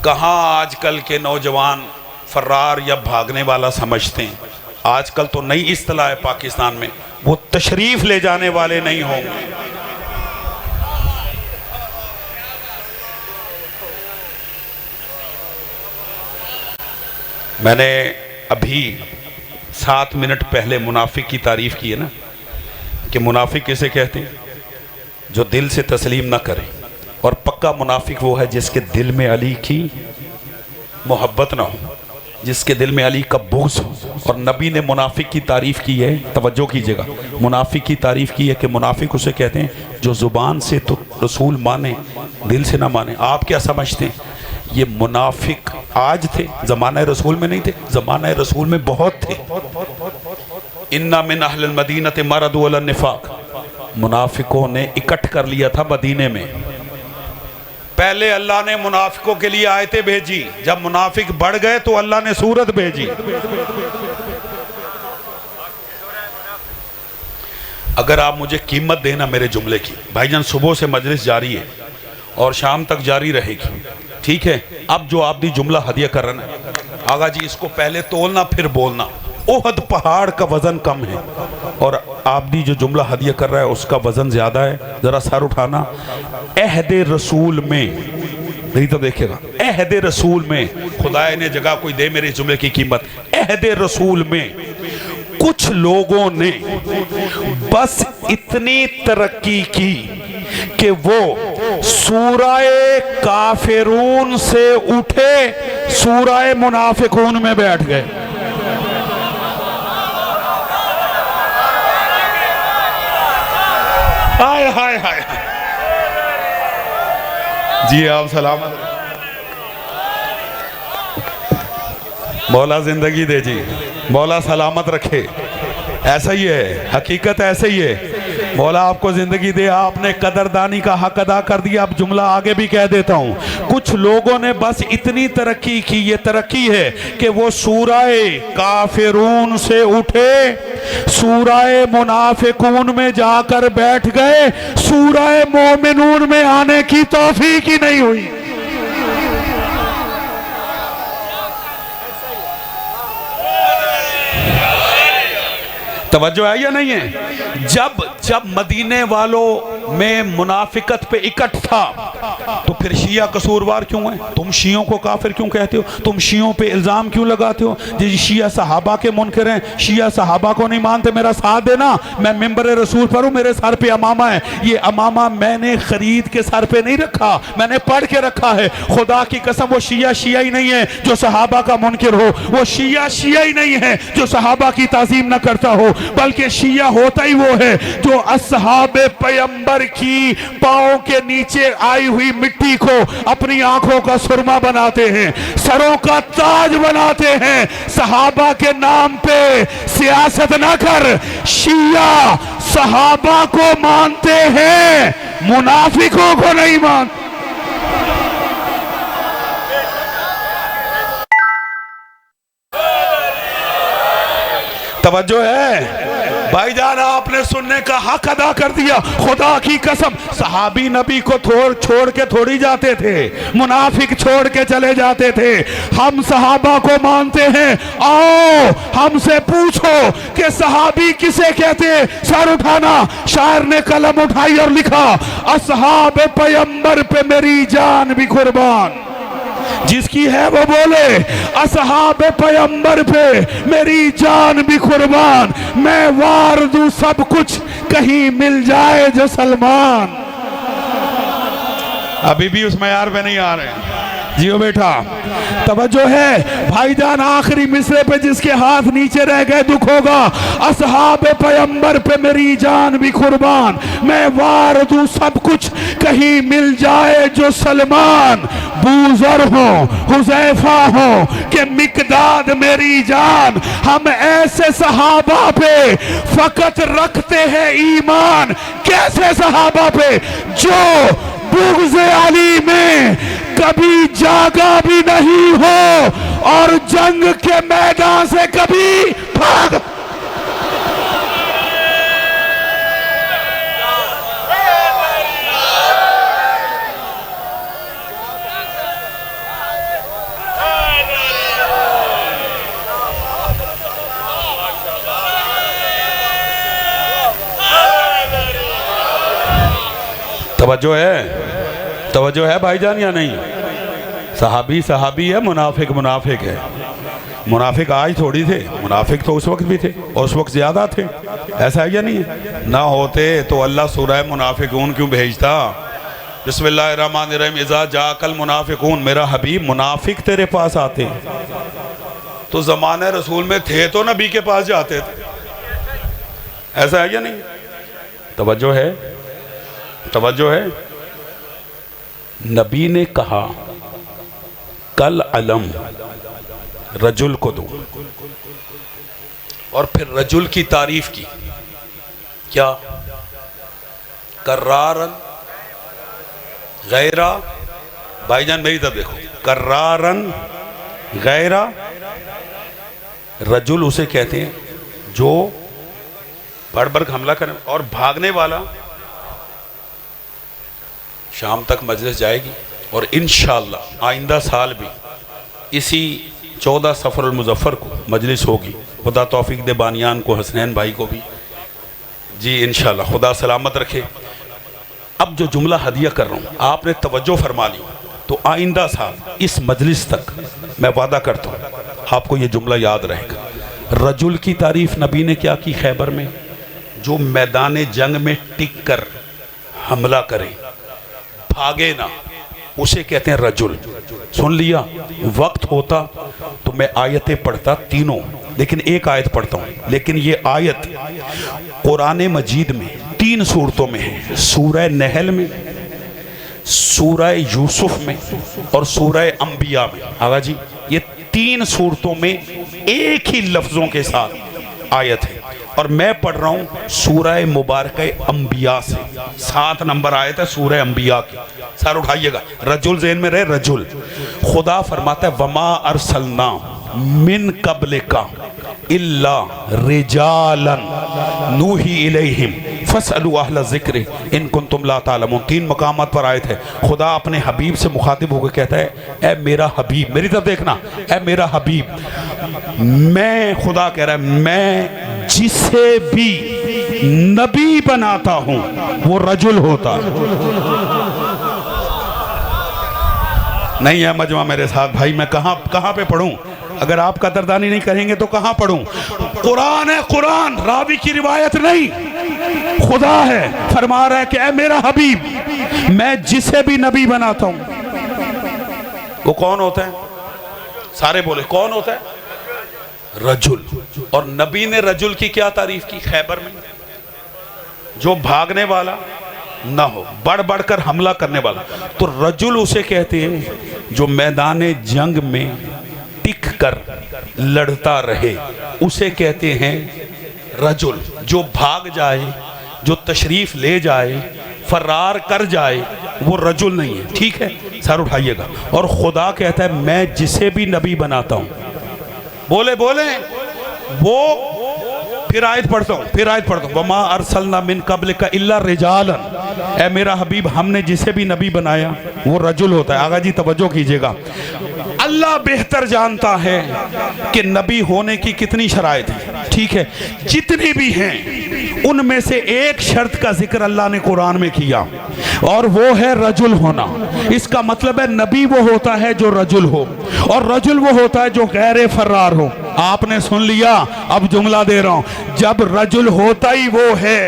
S1: कहाँ आजकल के नौजवान फर्रार या भागने वाला समझते हैं। आजकल तो नई इस्तिलाह है पाकिस्तान में, वो तशरीफ ले जाने वाले नहीं होंगे। मैंने अभी 7 मिनट पहले मुनाफिक की तारीफ की है ना, कि मुनाफिक किसे कहते हैं? जो दिल से तस्लीम ना करे। और पक्का मुनाफिक वो है जिसके दिल में अली की मोहब्बत ना हो, जिसके दिल में अली का बुग़्ज़ हो। और नबी ने मुनाफिक की तारीफ़ की है, तवज्जो कीजिएगा, मुनाफिक की तारीफ़ की है कि मुनाफिक उसे कहते हैं जो ज़ुबान से तो रसूल माने, दिल से ना माने। आप क्या समझते हैं? ये मुनाफिक आज थे, ज़माना रसूल में नहीं थे? ज़माना रसूल में बहुत थे। इन्ना मिन अहलिल मदीनत मरदू अला निफाक, मुनाफिकों ने इकट्ठ कर लिया था मदीने में। पहले अल्लाह ने मुनाफिकों के लिए आयतें भेजी, जब मुनाफिक बढ़ गए तो अल्लाह ने सूरत भेजी। अगर आप मुझे कीमत देना मेरे जुमले की, भाईजान सुबह से मजलिस जारी है और शाम तक जारी रहेगी, ठीक है? अब जो आप दी जुमला हदिया कर रहे हैं, आगा जी इसको पहले तोलना फिर बोलना। ओहद पहाड़ का वजन कम है और आप दी जो जुमला हदिया कर रहा है उसका वजन ज्यादा है। जरा सर उठाना। अहद रसूल में नहीं तो देखिएगा अहद रसूल में, खुदा ने जगह कोई दे मेरे जुमले की कीमत। अहद रसूल में कुछ लोगों ने बस इतनी तरक्की की कि वो सूराए काफिरून से उठे सूराए मुनाफिकून में बैठ गए। हाय हाय हाय, जी आप सलामत, मौला जिंदगी दे जी, मौला सलामत रखे। ऐसा ही है, हकीकत ऐसे ही है। मौला आपको जिंदगी दे, आपने कदरदानी का हक अदा कर दिया। अब जुमला आगे भी कह देता हूं। कुछ लोगों ने बस इतनी तरक्की की, ये तरक्की है कि वो सूराए काफिरून से उठे सूराए मुनाफिकून में जाकर बैठ गए, सूराए मोमिनून में आने की तौफीक ही नहीं हुई। तवज्जो है या नहीं है? जब मदीने वालों में मुनाफिकत पे इकट्ठ था तो फिर शिया कसूरवार क्यों है? तुम शियों को काफिर क्यों कहते हो? तुम शियों पे इल्जाम क्यों लगाते हो? जी शिया सहाबा के मुनकर हैं, शिया सहाबा को नहीं मानते। मेरा साथ देना, मैं मिंबर रसूल पर हूं, मेरे सर पे अमामा है। ये अमामा मैंने खरीद के सर पे नहीं रखा, मैंने पढ़ के रखा है। खुदा की कसम वो शिया ही नहीं है जो सहाबा का मुनकर हो, वो शिया ही नहीं है जो सहाबा की ताजीम न करता हो, बल्कि शिया होता ही वो है जो अस्हाबे पैगंबर की पांव के नीचे आई हुई मिट्टी को अपनी आंखों का सुरमा बनाते हैं, सरों का ताज बनाते हैं। सहाबा के नाम पे सियासत ना कर। शिया सहाबा को मानते हैं, मुनाफिकों को नहीं मानते। तवज्जो है भाईजान, आपने सुनने का हक अदा कर दिया। खुदा की कसम, सहाबी नबी को छोड़ के थोड़ी जाते थे, मुनाफिक छोड़ के चले जाते थे। हम सहाबा को मानते हैं। आओ हमसे पूछो कि सहाबी किसे कहते? सर उठाना। शायर ने कलम उठाई और लिखा, असहाब पैगंबर पे मेरी जान भी कुर्बान। जिसकी है वो बोले, असहाब पैगंबर पे मेरी जान भी कुर्बान। मैं वार दूं सब कुछ, कहीं मिल जाए जो सलमान। अभी भी उस मयार पे नहीं आ रहे। जियो बेटा, तवज्जो है भाईजान। आखिरी मिसरे पे जिसके हाथ नीचे रह गए दुख होगा। असहाब पैगंबर पे मेरी जान भी कुर्बान, मैं वार दूं सब कुछ, कहीं मिल जाए जो सलमान। बूजर हो, हुजैफा हो कि मिकदाद मेरी जान, हम ऐसे सहाबा पे फकत रखते हैं ईमान। कैसे सहाबा पे? जो बुग़्ज़ अली में कभी जागा भी नहीं हो और जंग के मैदान से कभी भाग। तवज्जो है भाईजान या नहीं? सहाबी है, मुनाफिक है। मुनाफिक आज थोड़ी थे, मुनाफिक तो उस वक्त भी थे और उस वक्त ज्यादा थे। ऐसा है या नहीं है? ना होते तो अल्लाह सूरह मुनाफिकून क्यों भेजता? बिस्मिल्लाहिर्रहमानिर्रहीम, इज़ा जाकल मुनाफिकून। मेरा हबीब, मुनाफिक तेरे पास आते तो ज़माने रसूल में थे तो नबी के पास जाते थे। ऐसा है या नहीं? तवज्जो है। नबी ने कहा कल अलम रजुल को दो, और फिर रजुल की तारीफ की। क्या? कर्रारन गैरा। भाईजान मेरी तरफ देखो, कर्रारन गैरा। रजुल उसे कहते हैं जो बढ़ हमला करे और भागने वाला। शाम तक मजलिस जाएगी और इंशाअल्लाह आइंदा साल भी इसी 14 सफ़रुल मुज़फ़्फ़र को मजलिस होगी। खुदा तौफीक दे बानियान को, हसनैन भाई को भी जी इंशाअल्लाह। खुदा सलामत रखे। अब जो जुमला हदिया कर रहा हूँ आपने तवज्जो फरमा ली। तो आइंदा साल इस मजलिस तक मैं वादा करता हूँ आपको ये जुमला याद रहेगा। रजुल की तारीफ नबी ने क्या की खैबर में? जो मैदान जंग में टिक कर हमला करे, भागे ना, उसे कहते हैं रजुल। सुन लिया? वक्त होता तो मैं आयतें पढ़ता तीनों, लेकिन एक आयत पढ़ता हूँ। लेकिन ये आयत कुरान मजीद में 3 सूरतों में है, सूरह नहल में, सूरह यूसुफ में और सूरह अंबिया में। आगा जी, ये 3 सूरतों में एक ही लफ्ज़ों के साथ आयत है, और मैं पढ़ रहा हूँ सूरह मुबारक अंबिया से। 7 नंबर आयत है सूरह अंबिया की। सर उठाइएगा, रजुल ज़हन में रहे। रजुल, खुदा फरमाता है वमा अरसलना मिन कब्लिका इल्ला रिजालन नूही इलैहिम फसअलू अहला ज़िक्र इन कुंतुम ला तालमून। 3 मकामात पर आयत है। खुदा अपने हबीब से मुखातिब होकर कहता है, ए मेरा हबीब, मेरी तरफ देखना, ए मेरा हबीब, मैं, खुदा कह रहा है, मैं जिसे भी नबी बनाता हूं वो रजुल होता नहीं है। मजमा मेरे साथ भाई, मैं कहां पे पढ़ूं? अगर आप कदरदानी नहीं करेंगे तो कहां पढ़ूं? कुरान है, कुरान, रावी की रिवायत नहीं। खुदा है, फरमा रहा है कि ऐ मेरा हबीब, मैं जिसे भी नबी बनाता हूं वो कौन होता है? सारे बोले कौन होता है? रजुल। और नबी ने रजुल की क्या तारीफ की खैबर में? जो भागने वाला ना हो, बढ़ बढ़कर हमला करने वाला। तो रजुल उसे कहते हैं जो मैदान जंग में टिक कर लड़ता रहे, उसे कहते हैं रजुल। जो भाग जाए, जो तशरीफ ले जाए, फरार कर जाए, वो रजुल नहीं है। ठीक है, सर उठाइएगा। और खुदा कहता है मैं जिसे भी नबी बनाता हूं, बोले बोले वो, फिर आयत पढ़ता हूँ, वमा अरसलना मिन कब्लिका इल्ला रिजालन, ऐ मेरा हबीब, हमने जिसे भी नबी बनाया वो रजुल होता है। आगा जी तवज्जो कीजिएगा, अल्लाह बेहतर जानता है कि नबी होने की कितनी शराइत है। ठीक है, जितनी भी हैं उनमें से एक शर्त का जिक्र अल्लाह ने कुरान में किया, और वो है रजुल होना। इसका मतलब है नबी वो होता है जो रजुल हो, और रजुल वो होता है जो गैर फरार हो। आपने सुन लिया, अब जुमला दे रहा हूं, जब रजुल होता ही वो है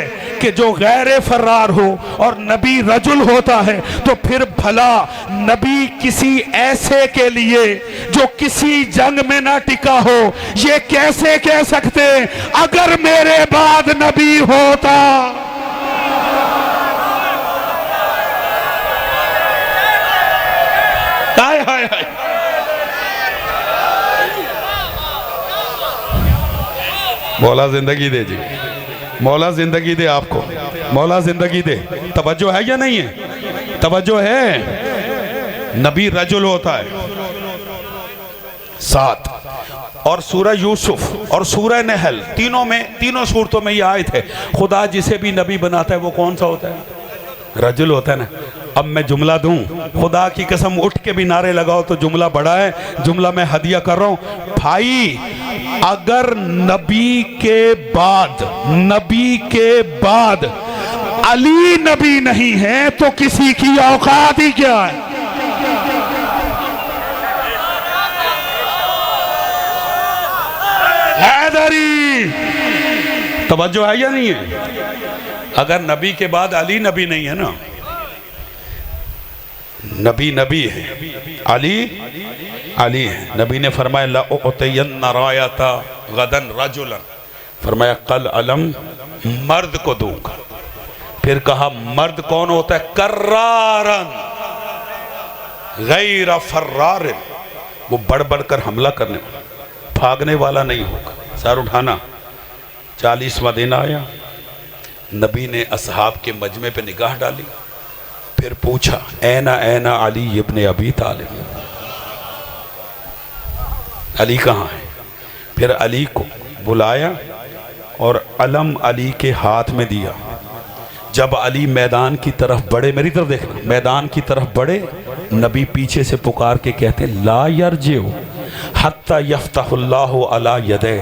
S1: कि जो गैर फरार हो और नबी रजुल होता है, तो फिर भला नबी किसी ऐसे के लिए जो किसी जंग में ना टिका हो ये कैसे कह सकते अगर मेरे बाद नबी होता? हाय हाय हाय, मौला जिंदगी दे जी, मौला जिंदगी दे आपको, मौला जिंदगी दे। तवज्जो है या नहीं है? तवज्जो है। नबी रजुल होता है। 7 और सूरह यूसुफ और सूरह नहल, तीनों सूरतों में यह आयत है। खुदा जिसे भी नबी बनाता है वो कौन सा होता है? रजुल होता है ना। अब मैं जुमला दूं, खुदा की कसम उठ के भी नारे लगाओ तो जुमला बड़ा है। जुमला मैं हदिया कर रहा हूं भाई, अगर नबी के बाद अली नबी नहीं है तो किसी की औकात ही क्या है? हैदरी, तवज्जो है या नहीं है? अगर नबी के बाद अली नबी नहीं है ना, नबी है, अली है। नबी ने फरमाया ला उतयन्ना रायता गदन रजुलन, फरमाया कल अलम मर्द को दूंगा। फिर कहा मर्द कौन होता है? कर्रारन गैर फर्रारिन, वो बढ़ बढ़कर हमला करने वाला, भागने वाला नहीं होगा। सर उठाना। 40वां दिन आया, नबी ने असहाब के मजमे पे निगाह डाली, फिर पूछा ऐना ऐना अली इब्ने अबी तालिब, अली कहाँ है? फिर अली को बुलाया और अलम अली के हाथ में दिया। जब अली मैदान की तरफ बढ़े, मेरी तरफ देखना, मैदान की तरफ बढ़े, नबी पीछे से पुकार के कहते ला यरजिउ हत्ता यफ्तहुल्लाहु अला यदे,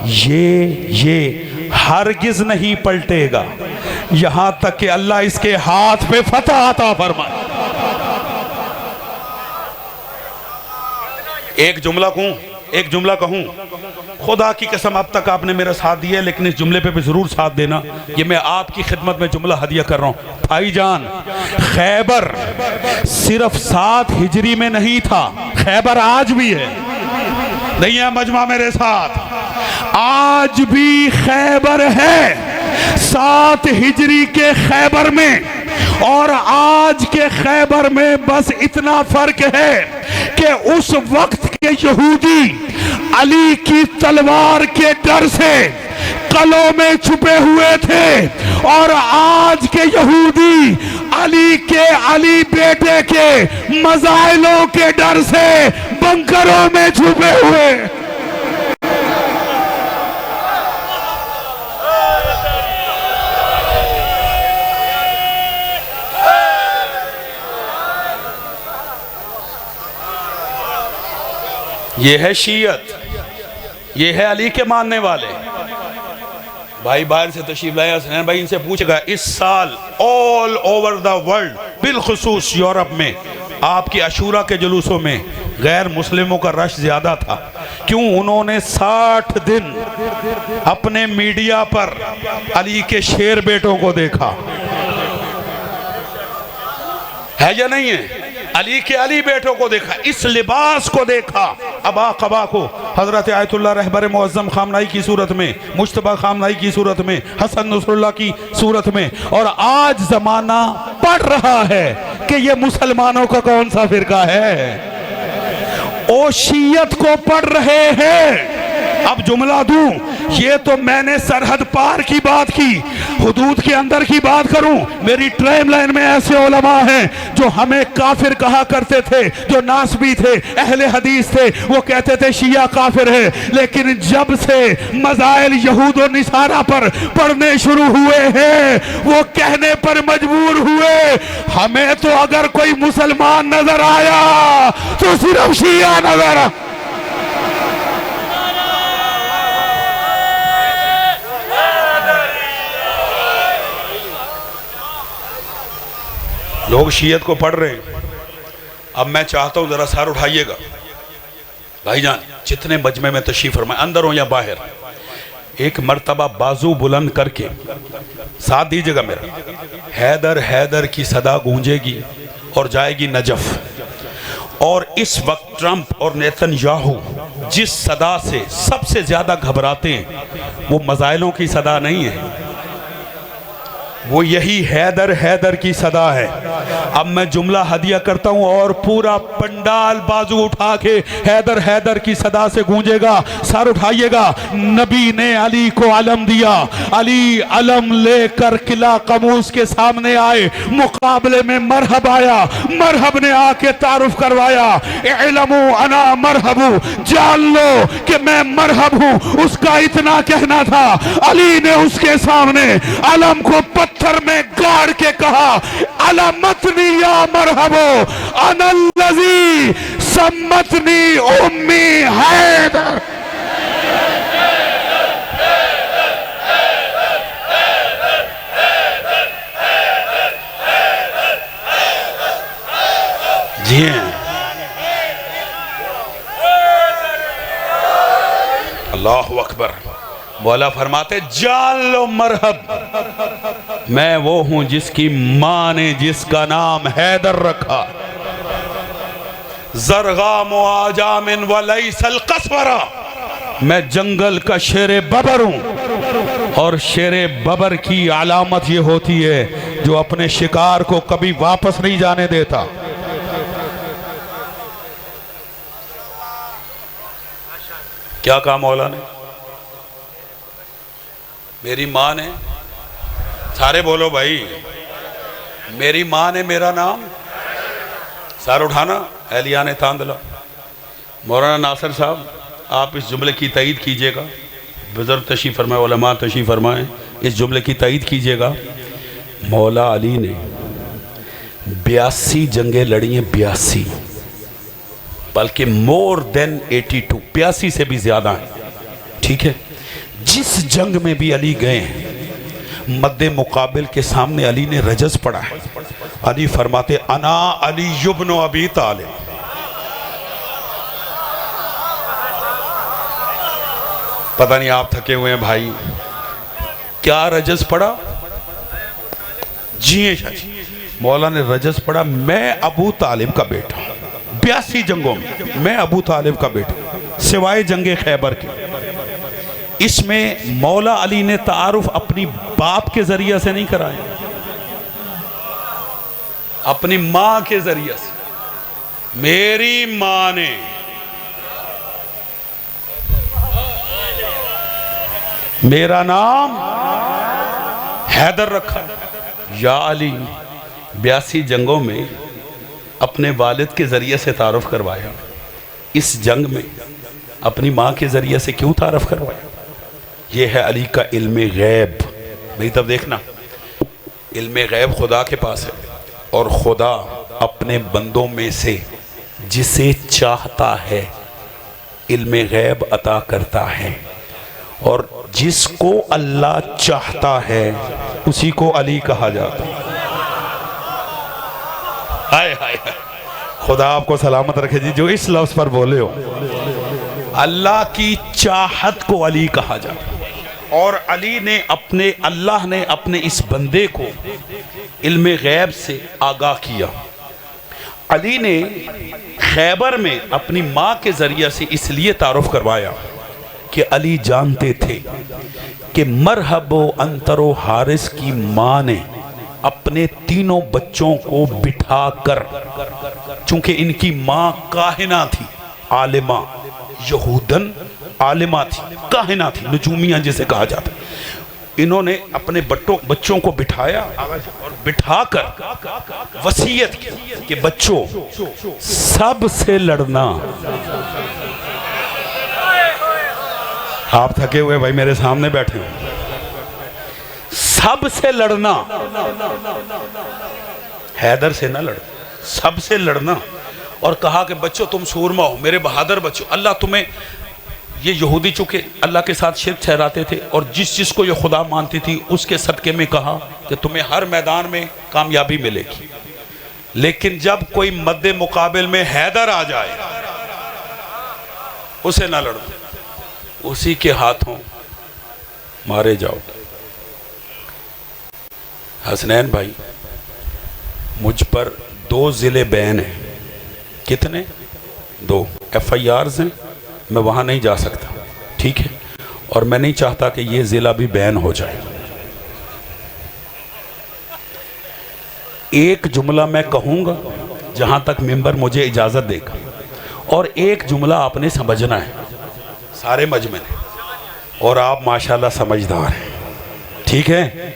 S1: ये हरगिज नहीं पलटेगा यहां तक कि अल्लाह इसके हाथ पे फतह अता फरमाए। एक जुमला कहूँ, खुदा की कसम अब तक आपने मेरा साथ दिया है, लेकिन इस जुमले पे भी ज़रूर साथ देना। ये मैं आपकी खिदमत में जुमला हदिया कर रहा हूँ। भाईजान, खैबर सिर्फ 7 हिजरी में नहीं था, खैबर आज भी है। नहीं है मजमा मेरे साथ? आज भी खैबर है 7 हिजरी के खैबर में, और आज के खैबर में बस इतना फर्क है कि उस वक्त के यहूदी अली की तलवार के डर से कलों में छुपे हुए थे, और आज के यहूदी अली बेटे के मजाइलों के डर से बंकरों में छुपे हुए। ये है शीयत, ये है अली के मानने वाले। भाई बाहर से तशरीफ लाया हसनैन भाई, इनसे पूछेगा इस साल ऑल ओवर द वर्ल्ड, बिलखुसूस यूरोप में, आपकी अशूरा के जुलूसों में गैर मुस्लिमों का रश ज्यादा था। क्यों? उन्होंने 60 दिन अपने मीडिया पर अली के शेर बेटों को देखा है या नहीं है? अली के अली बेटों को देखा, इस लिबास को देखा, अबा कबा को, हजरत आयतुल्लाह रहबर मुअज्जम खामनाई की सूरत में, मुश्तबा खामनाई की सूरत में, हसन नसरुल्लाह की सूरत में। और आज जमाना पढ़ रहा है कि ये मुसलमानों का कौन सा फिरका है, ओ शीयत को पढ़ रहे हैं। अब जुमला दूं, ये तो मैंने सरहद पार की बात की, हुदूद के अंदर की बात करूं, मेरी टाइम लाइन में ऐसे उलमा हैं जो हमें काफिर कहा करते थे, जो नासबी थे, अहले हदीस थे, वो कहते थे शिया काफिर है। लेकिन जब से मज़ाइल यहूद और निसारा पर पढ़ने शुरू हुए हैं, वो कहने पर मजबूर हुए, हमें तो अगर कोई मुसलमान नजर आया तो सिर्फ शिया नजर आ। लोग शीयत को पढ़ रहे हैं। अब मैं चाहता हूं जरा सर उठाइएगा भाईजान, जितने मजमे में तशरीफ फरमाए, अंदर हो या बाहर, एक मर्तबा बाजू बुलंद करके साथ दीजिएगा मेरा। हैदर हैदर की सदा गूंजेगी और जाएगी नजफ। और इस वक्त ट्रंप और नेतन्याहू जिस सदा से सबसे ज्यादा घबराते हैं, वो मजाइलों की सदा नहीं है, वो यही हैदर हैदर की सदा है। अब मैं जुमला हदिया करता हूं और पूरा पंडाल बाजू उठा के हैदर हैदर की सदा से गूंजेगा। सर उठाइएगा। नबी ने अली को अलम दिया, अली अलम लेकर किला कमूस के सामने आए, मुकाबले में मरहब आया, मरहब ने आके तारुफ करवाया, इलमू अना मरहबू, जान लो कि मैं मरहब हूं। उसका इतना कहना था, अली ने उसके सामने अलम को पत्थर में गाड़ के कहा, अलमतनी या मरहबो अनल्लज़ी सम्मतनी उम्मी हैदर। जी हैं, अल्लाहु अकबर। मौला फरमाते, जान लो मरहब, मैं वो हूं जिसकी मां ने जिसका नाम हैदर रखा। जरगा मुआजामिन वलैसल कसवरा, मैं जंगल का शेरे बबर हूं, और शेरे बबर की अलामत ये होती है जो अपने शिकार को कभी वापस नहीं जाने देता। क्या कहा मौला ने? मेरी माँ ने, सारे बोलो भाई, मेरी माँ ने मेरा नाम, सर उठाना, एहलियान तांदला। मौलाना नासिर साहब, आप इस जुमले की तईद कीजिएगा। बुजुर्ग तशरीफ़ फरमाए, उलमा तशरीफ़ फरमाए, इस जुमले की तईद कीजिएगा। मौला अली ने 82 जंगें लड़ी हैं, 82, बल्कि मोर देन 82, 82 से भी ज़्यादा है। ठीक है, जिस जंग में भी अली गए, मद्दे मुकाबिल के सामने अली ने रजस पढ़ा है। अली फरमाते, अना अली इब्न अबी तालिब, पता नहीं आप थके हुए हैं भाई, क्या रजस पढ़ा? जी मौला ने रजस पढ़ा, मैं अबू तालिब का बेटा, 82 जंगों में मैं अबू तालिब का बेटा, सिवाय जंगे खैबर के। इसमें मौला अली ने तारुफ अपनी बाप के जरिए से नहीं कराया, अपनी मां के जरिए से। मेरी मां ने मेरा नाम हैदर रखा। या अली 82 जंगों में अपने वालिद के जरिए से तारुफ करवाया, इस जंग में अपनी मां के जरिए से क्यों तारुफ करवाया? यह है अली का इल्मे गैब। भाई तब देखना, इल्मे गैब खुदा के पास है, और खुदा अपने बंदों में से जिसे चाहता है इल्मे गैब अता करता है, और जिसको अल्लाह चाहता है उसी को अली कहा जाता है। हाय हाय, खुदा आपको सलामत रखे जी जो इस लफ्ज पर बोले हो। अल्लाह की चाहत को अली कहा जाता है, और अली ने अल्लाह ने अपने इस बंदे को इल्मे गैब से आगाह किया। अली ने खैबर में अपनी माँ के जरिए से इसलिए तारुफ करवाया कि अली जानते थे कि मरहबो अंतरो हारिस की माँ ने अपने तीनों बच्चों को बिठाकर, चूंकि इनकी माँ काहिना थी, आलिमा, यहूदन आलिमा थी, काहिना थी, नजूमिया जिसे कहा जाता, इन्होंने अपने बच्चों को बिठाया और बिठाकर वसीयत की कि बच्चों सबसे लड़ना। आप थके हुए भाई मेरे सामने बैठे हो, सबसे लड़ना, हैदर से ना लड़, सबसे लड़ना। और कहा कि बच्चों तुम सूरमा हो, मेरे बहादुर बच्चों, अल्लाह तुम्हें, ये यहूदी चूंकि अल्लाह के साथ शिर्क ठहराते थे और जिस को ये खुदा मानती थी उसके सदके में कहा कि तुम्हें हर मैदान में कामयाबी मिलेगी, लेकिन जब कोई मद्दे मुकाबिल में हैदर आ जाए उसे ना लड़ो, उसी के हाथों मारे जाओ। हसनैन भाई, मुझ पर 2 जिले बैन हैं। कितने? 2 FIRs हैं, मैं वहाँ नहीं जा सकता, ठीक है, और मैं नहीं चाहता कि ये ज़िला भी बैन हो जाए। एक जुमला मैं कहूँगा जहाँ तक मेंबर मुझे इजाज़त देगा, और एक जुमला आपने समझना है सारे मजमे ने, और आप माशाल्लाह समझदार हैं, ठीक है।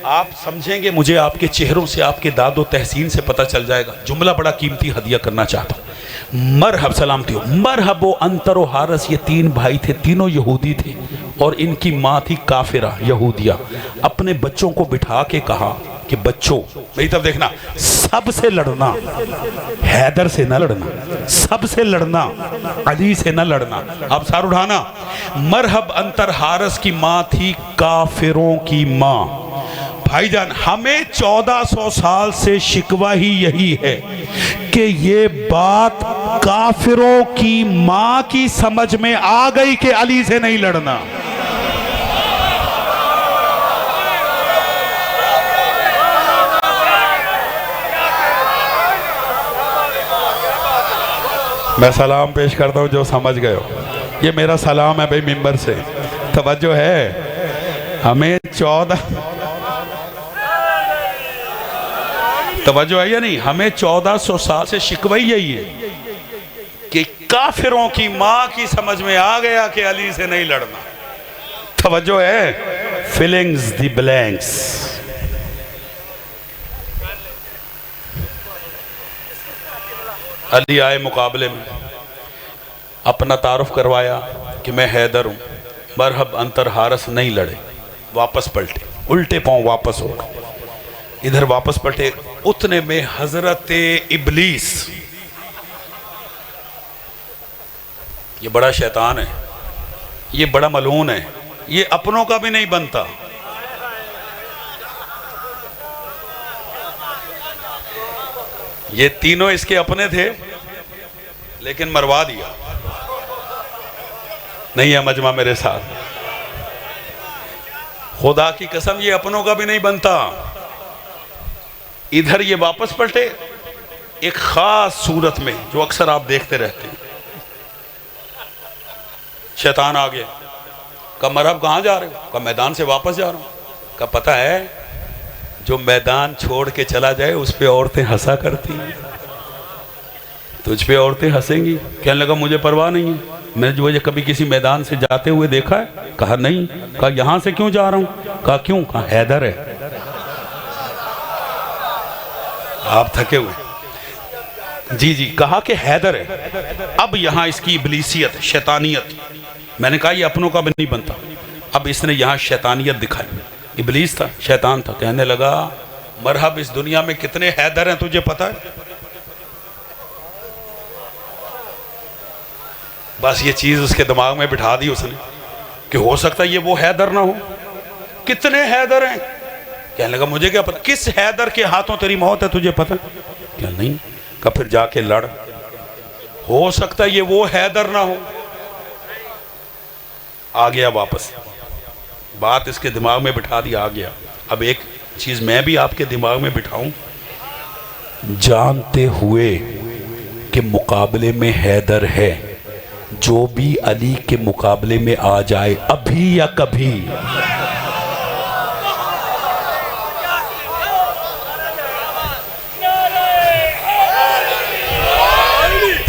S1: आप समझेंगे, मुझे आपके चेहरों से, आपके दादो तहसीन से पता चल जाएगा। जुमला बड़ा कीमती हदिया करना चाहता हूँ। मरहब, सलामती हो, मरहबो अंतरो हारस, ये 3 भाई थे, तीनों यहूदी थे, और इनकी माँ थी काफिरा यहूदिया। अपने बच्चों को बिठा के कहा कि बच्चों, मेरी तरफ देखना, सबसे लड़ना, हैदर से ना लड़ना, सबसे लड़ना, अली से ना लड़ना। आप सार उठाना। मरहब अंतर हारस की माँ थी काफिरों की माँ। भाईजान, हमें 1400 साल से शिकवा ही यही है कि ये बात काफिरों की माँ की समझ में आ गई कि अली से नहीं लड़ना। मैं सलाम पेश करता हूँ जो समझ गए हो, ये मेरा सलाम है भाई मिंबर से, तवज्जो है। हमें 14, तवज्जो है या नहीं, हमें 1400 साल से शिकवई यही है कि काफिरों की माँ की समझ में आ गया कि अली से नहीं लड़ना। तवज्जो है। Fillings the blanks. अली आए मुकाबले में, अपना तारुफ करवाया कि मैं हैदर हूँ। मरहब अंतर हारस नहीं लड़े, वापस पलटे, उल्टे पांव वापस हो गए, इधर वापस पलटे। उतने में हजरत इबलीस, ये बड़ा शैतान है, ये बड़ा मलून है, ये अपनों का भी नहीं बनता। ये तीनों इसके अपने थे लेकिन मरवा दिया। नहीं है मजमा मेरे साथ? खुदा की कसम ये अपनों का भी नहीं बनता। इधर ये वापस पलटे एक खास सूरत में जो अक्सर आप देखते रहते हैं। शैतान आ गया, कहा मरहब कहाँ जा रहे हो? कहा मैदान से वापस जा रहा हूँ। कहा पता है जो मैदान छोड़ के चला जाए उस पे औरतें हंसा करती हैं, तुझ पे औरतें हंसेंगी। कहने लगा मुझे परवाह नहीं है, मैंने जो कभी किसी मैदान से जाते हुए देखा है? कहा नहीं। कहा यहाँ से क्यों जा रहा हूँ? कहा क्यों? कहा हैदर है। आप थके हुए? जी जी। कहा कि हैदर है। अब यहाँ इसकी इब्लीसियत, शैतानियत, मैंने कहा ये अपनों का भी नहीं बनता। अब इसने यहाँ शैतानियत दिखाई। इब्लीस था, शैतान था। कहने लगा मरहब इस दुनिया में कितने हैदर हैं तुझे पता है? बस ये चीज उसके दिमाग में बिठा दी उसने कि हो सकता है ये वो हैदर ना हो। कितने हैदर हैं? कहने लगा मुझे क्या पता। किस हैदर के हाथों तेरी मौत है तुझे पता? क्या नहीं। का फिर जाके लड़, हो सकता है ये वो हैदर ना हो। आ गया वापस, बात इसके दिमाग में बिठा दी, आ गया। अब एक चीज मैं भी आपके दिमाग में बिठाऊं, जानते हुए कि मुकाबले में हैदर है, जो भी अली के मुकाबले में आ जाए अभी या कभी,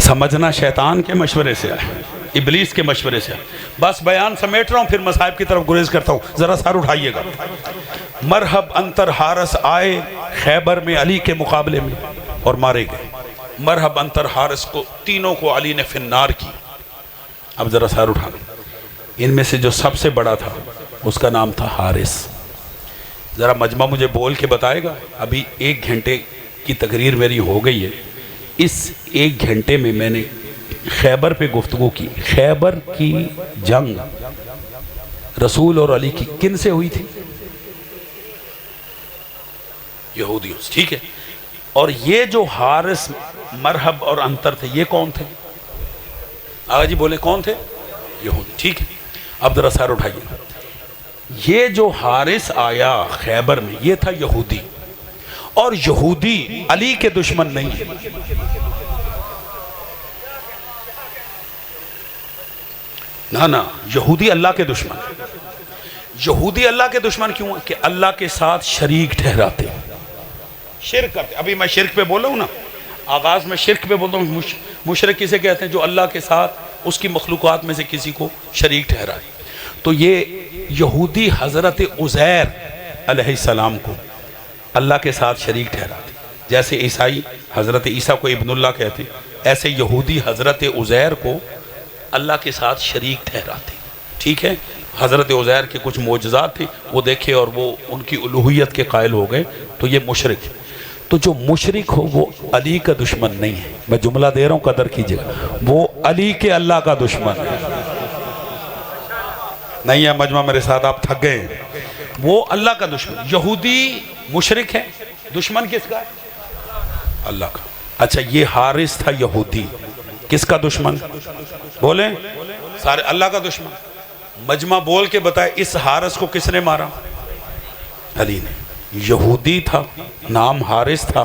S1: समझना शैतान के मशवरे से है, इब्लीस के मशवरे से। बस बयान समेट रहा हूं, फिर मसाहिब की तरफ गुरेज करता हूं, जरा सार उठाइएगा। मरहब अंतर हारस आए खैबर में अली के मुकाबले में और मारे गए। मरहब अंतर हारस को तीनों को अली ने फिन्नार की। अब जरा सार उठाना, इनमें से जो सबसे बड़ा था उसका नाम था हारिस। जरा मजमा मुझे बोल के बताएगा। अभी 1 घंटे की तकरीर मेरी हो गई है। इस 1 घंटे में मैंने खैबर पे गुफ्तगू की। खैबर की जंग रसूल और अली की किन से हुई थी? यहूदियों से, ठीक है। और ये जो हारिस, मरहब और अंतर थे, ये कौन थे? आगा जी बोले कौन थे? यहूदी, ठीक है। अब जरा सर उठाइए। ये जो हारिस आया खैबर में, ये था यहूदी, और यहूदी अली के दुश्मन नहीं है। ना ना, यहूदी अल्लाह के दुश्मन। यहूदी अल्लाह के दुश्मन क्यों है? कि अल्लाह के साथ शरीक ठहराते, शिर्क करते। अभी मैं शिर्क पे बोला हूं ना, आगाज में शिर्क पे बोलता हूँ। मुशरिक किसे कहते हैं? जो अल्लाह के साथ उसकी मखलूक़ात में से किसी को शरीक ठहराए। तो ये यहूदी हज़रत उज़ैर अलैहिस्सलाम को अल्लाह के साथ शरीक ठहराते, जैसे ईसाई हज़रत ईसा को इब्नुल्लाह कहते, ऐसे यहूदी हज़रत उज़ैर को अल्लाह के साथ शरीक ठहराते। ठीक है, हज़रत उज़ैर के कुछ मोजज़ात थे, वो देखे और वो उनकी उलूहियत के कायल हो गए। तो ये मुशरिक है। तो जो मुशरिक हो वो अली का दुश्मन नहीं है। मैं जुमला दे रहा हूँ, कदर कीजिएगा। वो अली के अल्लाह का दुश्मन है। नहीं है मजमा मेरे साथ? आप थक गए। वो अल्लाह का दुश्मन। यहूदी मुशरिक है, दुश्मन किसका? अल्लाह का। अच्छा, ये हारिस था यहूदी, किसका दुश्मन? बोले सारे अल्लाह का दुश्मन। मजमा बोल के बताए, इस हारिस को किसने मारा? अली ने। यहूदी था, नाम हारिस था,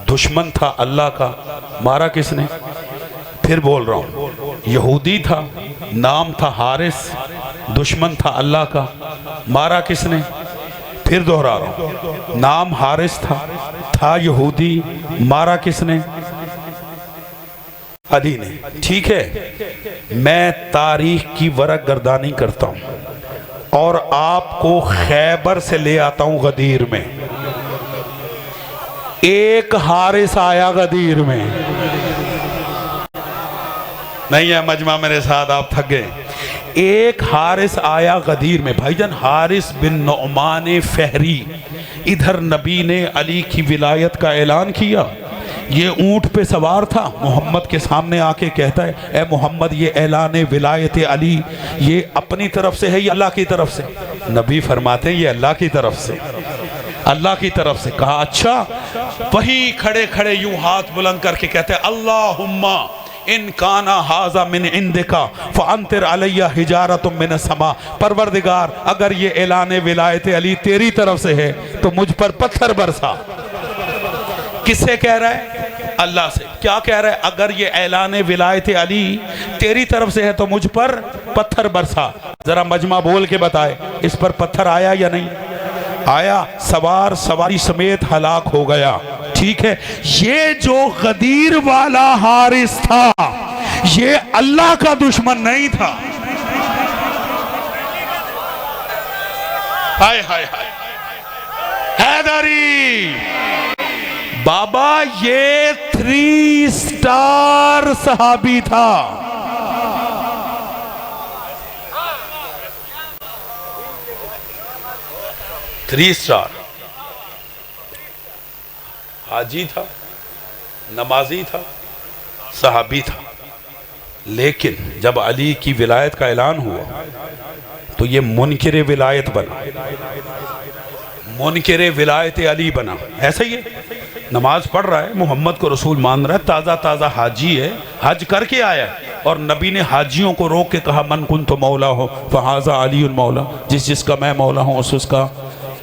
S1: दुश्मन था अल्लाह का, मारा किसने? फिर बोल रहा हूं, यहूदी था, नाम था हारिस, दुश्मन था अल्लाह का, मारा किसने? फिर दोहरा रहा हूं, नाम हारिस था यहूदी, मारा किसने? अली ने। ठीक है, मैं तारीख की वरक गर्दानी करता हूं और आपको खैबर से ले आता हूं गदीर में। एक हारिस आया गदीर में। नहीं है मजमा मेरे साथ? आप थक गए। एक हारिस आया गदीर में। भाईजान, हारिस बिन नुअमान फहरी, इधर नबी ने अली की विलायत का ऐलान किया। ये ऊंट पे सवार था, मोहम्मद के सामने आके कहता है, ए मोहम्मद, ये ऐलान विलायत अली ये अपनी तरफ से है या अल्लाह की तरफ से? नबी फरमाते हैं ये अल्लाह की तरफ से, अल्लाह की तरफ से। कहा अच्छा। वही खड़े खड़े यूं हाथ बुलंद करके कहते हैं, अल्लाहुम्मा, इन काना हाजा मिन इंदिका फअंतिर अलैया हिजारतुम मिन समा। परवरदिगार अगर ये ऐलान विलायत अली तेरी तरफ से है तो मुझ पर पत्थर बरसा। किससे कह रहा है? अल्लाह से। क्या कह रहा है? अगर ये ऐलान विलायत अली तेरी तरफ से है तो मुझ पर पत्थर बरसा। जरा मजमा बोल के बताए, इस पर पत्थर आया या नहीं आया? सवार सवारी समेत हलाक हो गया। ठीक है, ये जो गदीर वाला हारिस था ये अल्लाह का दुश्मन नहीं था। हाय हाय हाय हैदरी बाबा, ये 3 स्टार सहाबी था। थ्री स्टार हाजी था, नमाजी था, सहाबी था। लेकिन जब अली की विलायत का ऐलान हुआ तो ये मुनकिर विलायत बना, मुनकिर विलायत अली बना। ऐसा ही है, नमाज पढ़ रहा है, मोहम्मद को रसूल मान रहा है, ताज़ा ताज़ा हाजी है, हज करके आया है, और नबी ने हाजियों को रोक के कहा मन कुन तो मौला हो फहाजा अली मौला, जिस जिसका मैं मौला हूँ उस उसका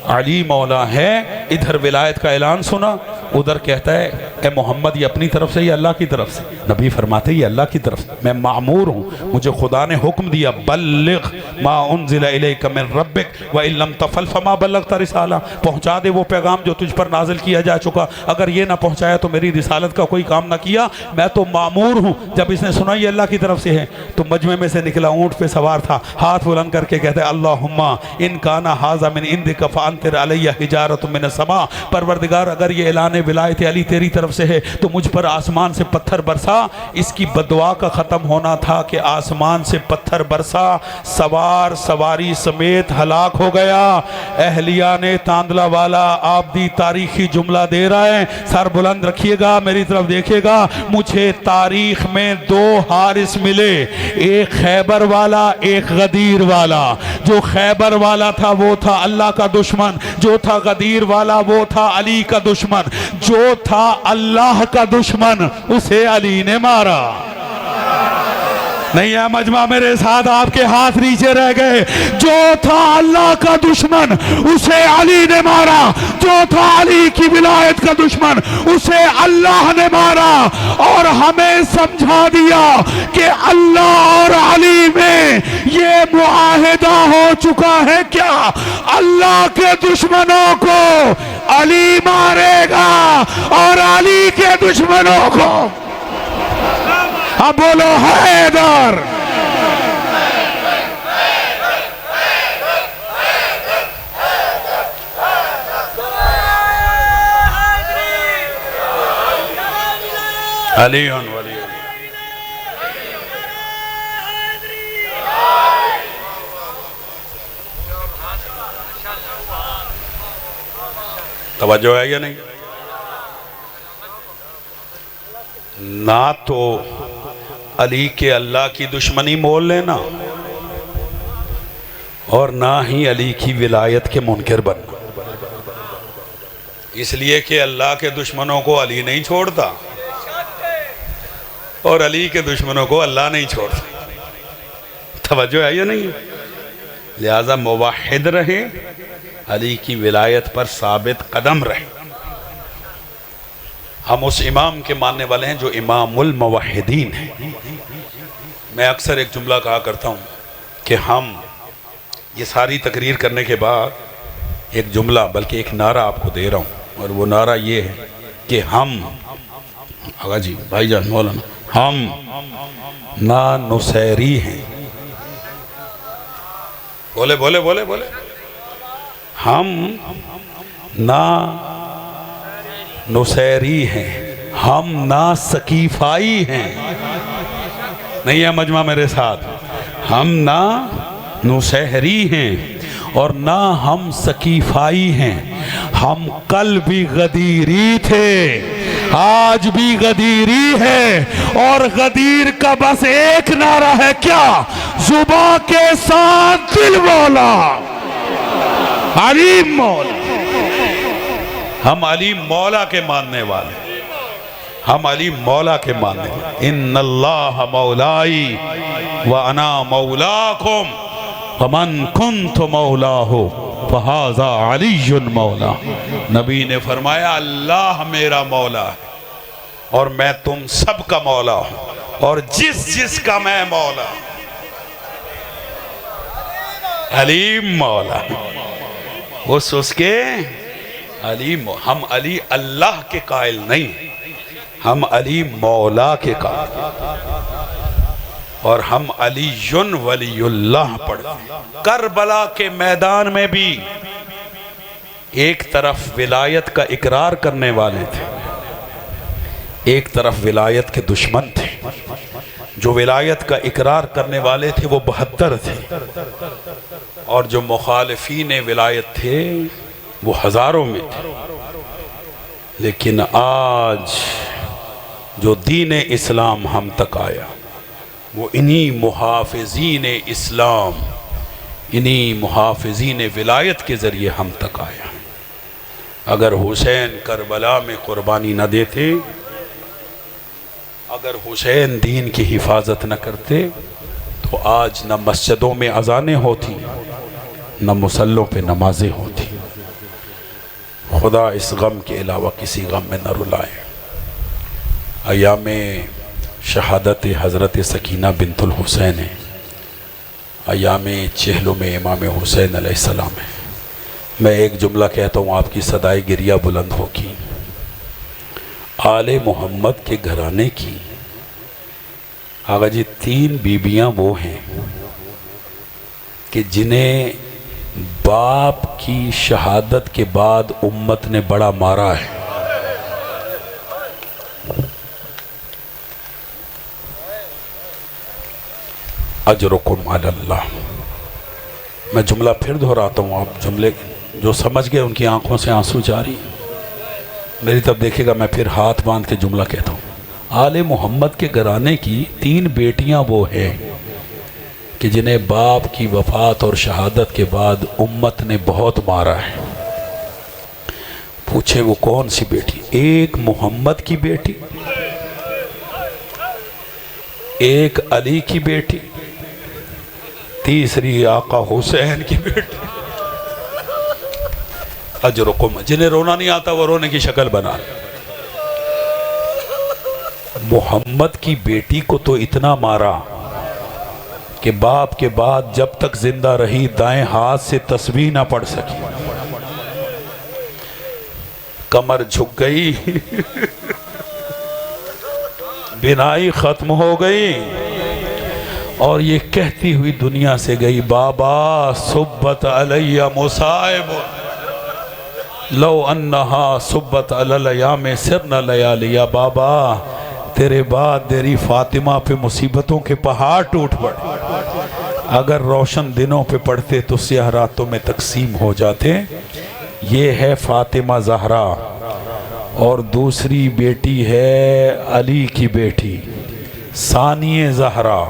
S1: अली मौला है। इधर विलायत का ऐलान सुना, उधर कहता है ए मोहम्मद ये अपनी तरफ से या अल्लाह की तरफ से? नबी फरमाते ये अल्लाह की तरफ से, मैं मामूर हूँ, मुझे खुदा ने हुक्म दिया बल्लिग मा उन्ज़िला इलैका मिन रब्बिक व इन लम तफ़अल फमा बल्लगता रिसाला, पहुँचा दे वो पैगाम जो तुझ पर नाजिल किया जा चुका, अगर ये ना पहुँचाया तो मेरी रिसालत का कोई काम ना किया, मैं तो मामूर हूँ। जब इसने सुना ये अल्लाह की तरफ से है तो मजमे में से निकला, ऊँट पे सवार था, हाथ बुलंद करके कहते अल्लाहुम्मा इन काना हाज़ा मिन इंदिका फअंतिर अलैया हिजारतुम मिन समा। परवरदिगार अगर ये ऐलान विलायत अली तेरी तरफ से है तो मुझ पर आसमान से पत्थर बरसा। इसकी बदुआ का ख़त्म होना था कि आसमान से पत्थर बरसा, सवार सवारी समेत हलाक हो गया। अहलिया ने तांदला वाला आबदी तारीखी जुमला दे रहा है, सर बुलंद रखिएगा, मेरी तरफ देखिएगा। मुझे तारीख में 2 हारिस मिले, एक खैबर वाला एक गदीर वाला। जो खैबर वाला था वो था अल्लाह का दुश्मन, जो था गदीर वाला वो था अली का दुश्मन। जो था अल्लाह का दुश्मन उसे अली ने मारा। नहीं है मजमा मेरे साथ, आपके हाथ नीचे रह गए। जो था अल्लाह का दुश्मन उसे अली ने मारा, जो था अली की विलायत का दुश्मन उसे अल्लाह ने मारा। और हमें समझा दिया कि अल्लाह और अली में ये मुआहिदा हो चुका है क्या, अल्लाह के दुश्मनों को अली मारेगा और अली के दुश्मनों को। अब बोलो हैदर। अली वली तवज्जो है या नहीं? ना तो अली के अल्लाह की दुश्मनी मोल लेना और ना ही अली की विलायत के मुनकिर बनना, इसलिए कि अल्लाह के दुश्मनों को अली नहीं छोड़ता और अली के दुश्मनों को अल्लाह नहीं छोड़ता। तवज्जो है या नहीं? लिहाजा मुवाहिद रहे, अली की विलायत पर साबित कदम रहे। हम उस इमाम के मानने वाले हैं जो इमामुल मुवहिदीन है। मैं अक्सर एक जुमला कहा करता हूँ कि हम ये सारी तकरीर करने के बाद एक जुमला बल्कि एक नारा आपको दे रहा हूँ, और वो नारा ये है कि हम आगा जी भाईजान मौलाना, हम ना नुसैरी हैं। बोले बोले बोले बोले, हम ना नुसैरी हैं, हम ना सकीफाई हैं। नहीं है मजमा मेरे साथ? हम ना नुसैरी हैं और ना हम सकीफाई हैं। हम कल भी गदीरी थे, आज भी गदीरी है, और गदीर का बस एक नारा है क्या, जुबां के साथ दिल मौला अली मौला। हम अली मौला के मानने वाले। हम अली मौला के मानने। इन्नल्लाह मौलाई व अना मौलाकुम फमन कुन्तु मौलाहु फहाज़ा अलीयुन मौला। नबी ने फरमाया अल्लाह मेरा मौला है और मैं तुम सब का मौला हूँ, और जिस जिस का मैं मौला अलीम मौला उसके अलीम। हम अली अल्लाह के कायल नहीं, हम अली मौला के कायल, और हम अलीयुन वलीयुल्लाह पढ़ते। करबला के मैदान में भी एक तरफ विलायत का इकरार करने वाले थे, एक तरफ विलायत के दुश्मन थे। जो विलायत का इकरार करने वाले थे वो 72 थे, और जो मुखालिफीन विलायत थे वो हजारों में थे। लेकिन आज जो दीन इस्लाम हम तक आया वो इन्हीं मुहाफिजीन इस्लाम, इन्हीं मुहाफिजीन विलायत के ज़रिए हम तक आया। अगर हुसैन करबला में कुर्बानी न देते, अगर हुसैन दीन की हिफाजत न करते, तो आज न मस्जिदों में अजानें होती, न मुसल्लों पे नमाजें होती। खुदा इस गम के अलावा किसी गम में न रुलाए। अयाम शहादत हज़रत सकीना बिनतुल हुसैन है, अयाम चहलों में इमाम हुसैन अलैहिस्सलाम है। मैं एक जुमला कहता हूँ, आपकी सदाए गिरिया बुलंद होगी। आले मोहम्मद के घराने की आगा जी 3 बीबियाँ वो हैं कि जिन्हें बाप की शहादत के बाद उम्मत ने बड़ा मारा है। अजरुकुम अलल्लाह। मैं जुमला फिर दोहराता हूँ, आप जुमले जो समझ गए उनकी आंखों से आंसू जारी। मेरी तब देखिएगा, मैं फिर हाथ बांध के जुमला कहता हूँ। आले मोहम्मद के घराने की 3 बेटियां वो हैं कि जिन्हें बाप की वफात और शहादत के बाद उम्मत ने बहुत मारा है। पूछे वो कौन सी बेटी? एक मोहम्मद की बेटी, एक अली की बेटी, तीसरी आका हुसैन की बेटी। अजरुकुम। जिन्हें रोना नहीं आता वो रोने की शक्ल बना। मोहम्मद की बेटी को तो इतना मारा कि बाप के बाद जब तक जिंदा रही दाएं हाथ से तस्बीह ना पढ़ सकी, कमर झुक गई, बिनाई खत्म हो गई, और ये कहती हुई दुनिया से गई, बाबा सुब्बत अलैया मुसाइब लो अन्नहा सुब्बत अलैया में सिर न लया लिया। बाबा तेरे बाद तेरी फातिमा पे मुसीबतों के पहाड़ टूट पड़े, अगर रोशन दिनों पे पड़ते तो स्याह रातों में तकसीम हो जाते। ये है फातिमा ज़हरा, और दूसरी बेटी है अली की बेटी सानिए ज़हरा।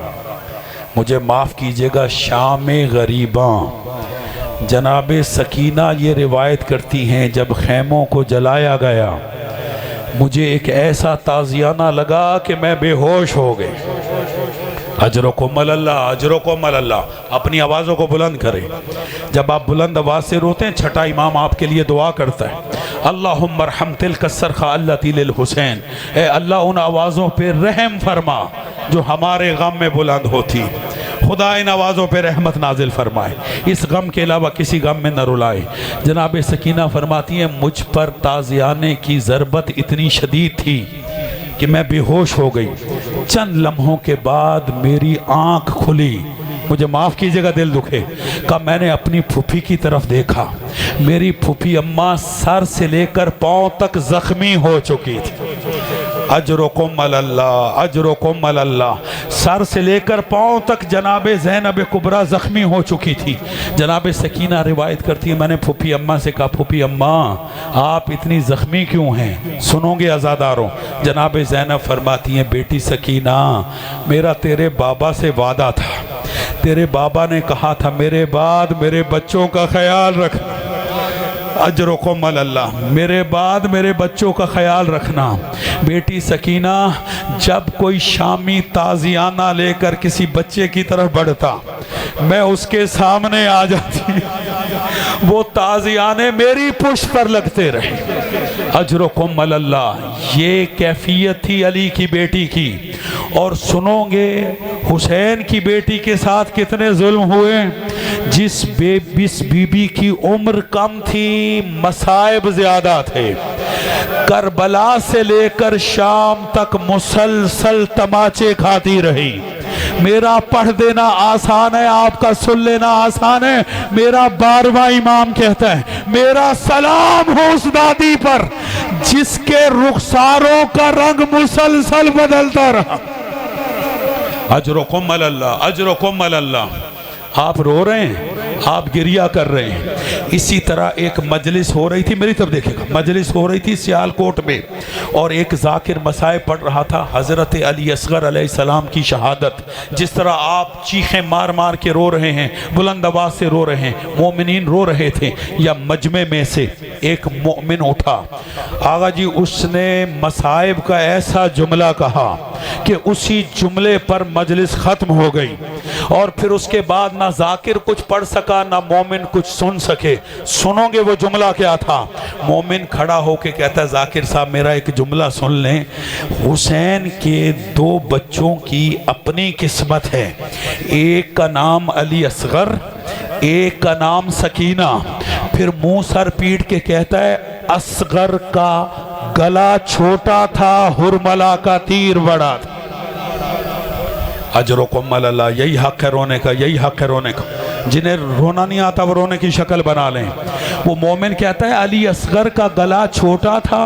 S1: मुझे माफ़ कीजिएगा, शाम गरीबा। जनाबे सकीना ये रिवायत करती हैं, जब खैमों को जलाया गया मुझे एक ऐसा ताज़ियाना लगा कि मैं बेहोश हो गए। अजरुकुम अल्लाह, अजरुकुम अल्लाह। अपनी आवाज़ों को बुलंद करें। जब आप बुलंद आवाज़ से रोते हैं, छठा इमाम आपके लिए दुआ करता है, अल्लाहुम्मा अर्हम तिल्का सरखा अल्लती लिल हुसैन। ए अल्लाह उन आवाज़ों पे रहम फरमा जो हमारे गम में बुलंद होती। खुदा इन आवाज़ों पे रहमत नाजिल फरमाए, इस गम के अलावा किसी गम में न रुलाए। जनाब सकीना फरमाती हैं, मुझ पर ताज़ियाने की ज़रबत इतनी शदीद थी कि मैं बेहोश हो गई। चंद लम्हों के बाद मेरी आँख खुली, मुझे माफ़ कीजिएगा दिल दुखे का, मैंने अपनी फूफी की तरफ देखा। मेरी फूफी अम्मा सर से लेकर पाँव तक ज़ख्मी हो चुकी थी। अजरुकुम अल्लाह, अजरुकुम अल्लाह। सर से लेकर पाँव तक जनाबे ज़ैनब कुबरा ज़ख्मी हो चुकी थी। जनाबे सकीना रिवायत करती है, मैंने फूफी अम्मा से कहा, फूफी अम्मा आप इतनी ज़ख्मी क्यों हैं? सुनोगे अज़ादारों। जनाबे ज़ैनब फरमाती हैं, बेटी सकीना मेरा तेरे बाबा से वादा था, तेरे बाबा ने कहा था मेरे बाद मेरे बच्चों का ख्याल रखना। अजरुकुम अल्लाह। मेरे बाद मेरे बच्चों का ख्याल रखना। बेटी सकीना जब कोई शामी ताजियाना लेकर किसी बच्चे की तरफ बढ़ता, मैं उसके सामने आ जाती, वो ताजियाने मेरी पुष्ट पर लगते रहे। अजरुकुम अल्लाह। ये कैफियत थी अली की बेटी की। और सुनोगे हुसैन की बेटी के साथ कितने जुल्म हुए। जिस बीबी की उम्र कम थी, मसाइब ज्यादा थे। करबला से लेकर शाम तक मुसलसल तमाचे खाती रही। मेरा पढ़ देना आसान है, आपका सुन लेना आसान है। मेरा 12वां इमाम कहता है, मेरा सलाम हो उस दादी पर जिसके रुखसारों का रंग मुसलसल बदलता रहा। अजरुकुम अल्लाह, अजरुकुम अल्लाह। आप रो रहे हैं, आप गिरिया कर रहे हैं। इसी तरह एक मजलिस हो रही थी, मेरी तरफ देखिएगा, मजलिस हो रही थी सियालकोट में, और एक जाकिर मसाइब पढ़ रहा था हज़रत अली असगर अलैहिस्सलाम की शहादत। जिस तरह आप चीखें मार मार के रो रहे हैं, बुलंद आवाज़ से रो रहे हैं, मोमिनीन रो रहे थे, या मजमे में से एक मोमिन उठा, आगा जी उसने मसाइब का ऐसा जुमला कहा कि उसी जुमले पर मजलिस ख़त्म हो गई। और फिर उसके बाद ना जाकिर कुछ पढ़ सका, ना मोमिन कुछ सुन सके। सुनोगे वो जुमला क्या था। मोमिन खड़ा होके कहता, जाकिर साहब मेरा एक जुमला सुन लें। हुसैन के 2 बच्चों की अपनी किस्मत है, एक का नाम अली असगर, एक का नाम सकीना। फिर मुंह सर पीट के कहता है, असगर का गला छोटा था, हुरमला का तीर बड़ा था। अजरुकुम अल्लाह। यही हक है रोने का, यही हक है रोने का। जिन्हें रोना नहीं आता वो रोने की शक्ल बना लें। वो मोमिन कहता है, अली असगर का गला छोटा था,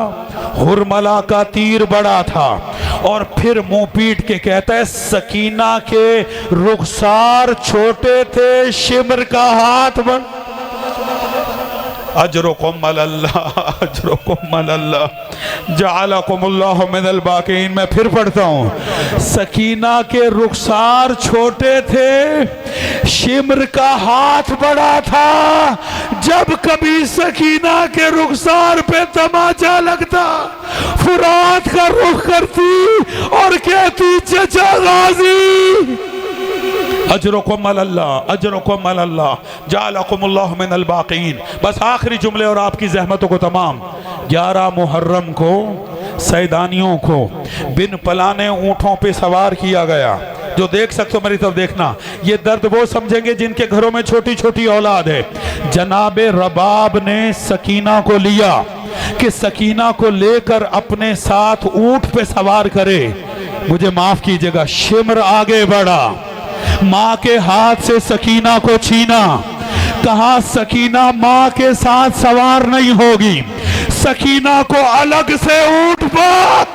S1: हुरमला का तीर बड़ा था। और फिर मुंह पीट के कहता है, सकीना के रुखसार छोटे थे, शिमर का हाथ बड़। अजरुकुम अल्लाह, अजरुकुम अल्लाह, जअलकुमुल्लाहु मिनल बाक़ीन। मैं फिर पढ़ता हूँ। सकीना के रुखसार छोटे थे, शिमर का हाथ बड़ा था। जब कभी सकीना के रुखसार पे तमाचा लगता, फुरात का रुख करती और कहती, चचा गाजी। अजरुकुम अल्लाह, अजरुकुम अल्लाह, जअलकुमुल्लाहु मिनल बाक़ीन। बस आखिरी जुमले और आपकी ज़हमतों को तमाम। 11 मुहर्रम को सैदानियों को बिन पलाने ऊँटों पे सवार किया गया। जो देख सकते हो मेरी तरफ देखना। ये दर्द वो समझेंगे जिनके घरों में छोटी छोटी औलाद है। जनाबे रबाब ने सकीना को लिया कि सकीना को लेकर अपने साथ ऊँट पे सवार करे। मुझे माफ कीजिएगा, शिमर आगे बढ़ा, माँ के हाथ से सकीना को छीना। कहा, सकीना माँ के साथ सवार नहीं होगी, सकीना को अलग से ऊँट पर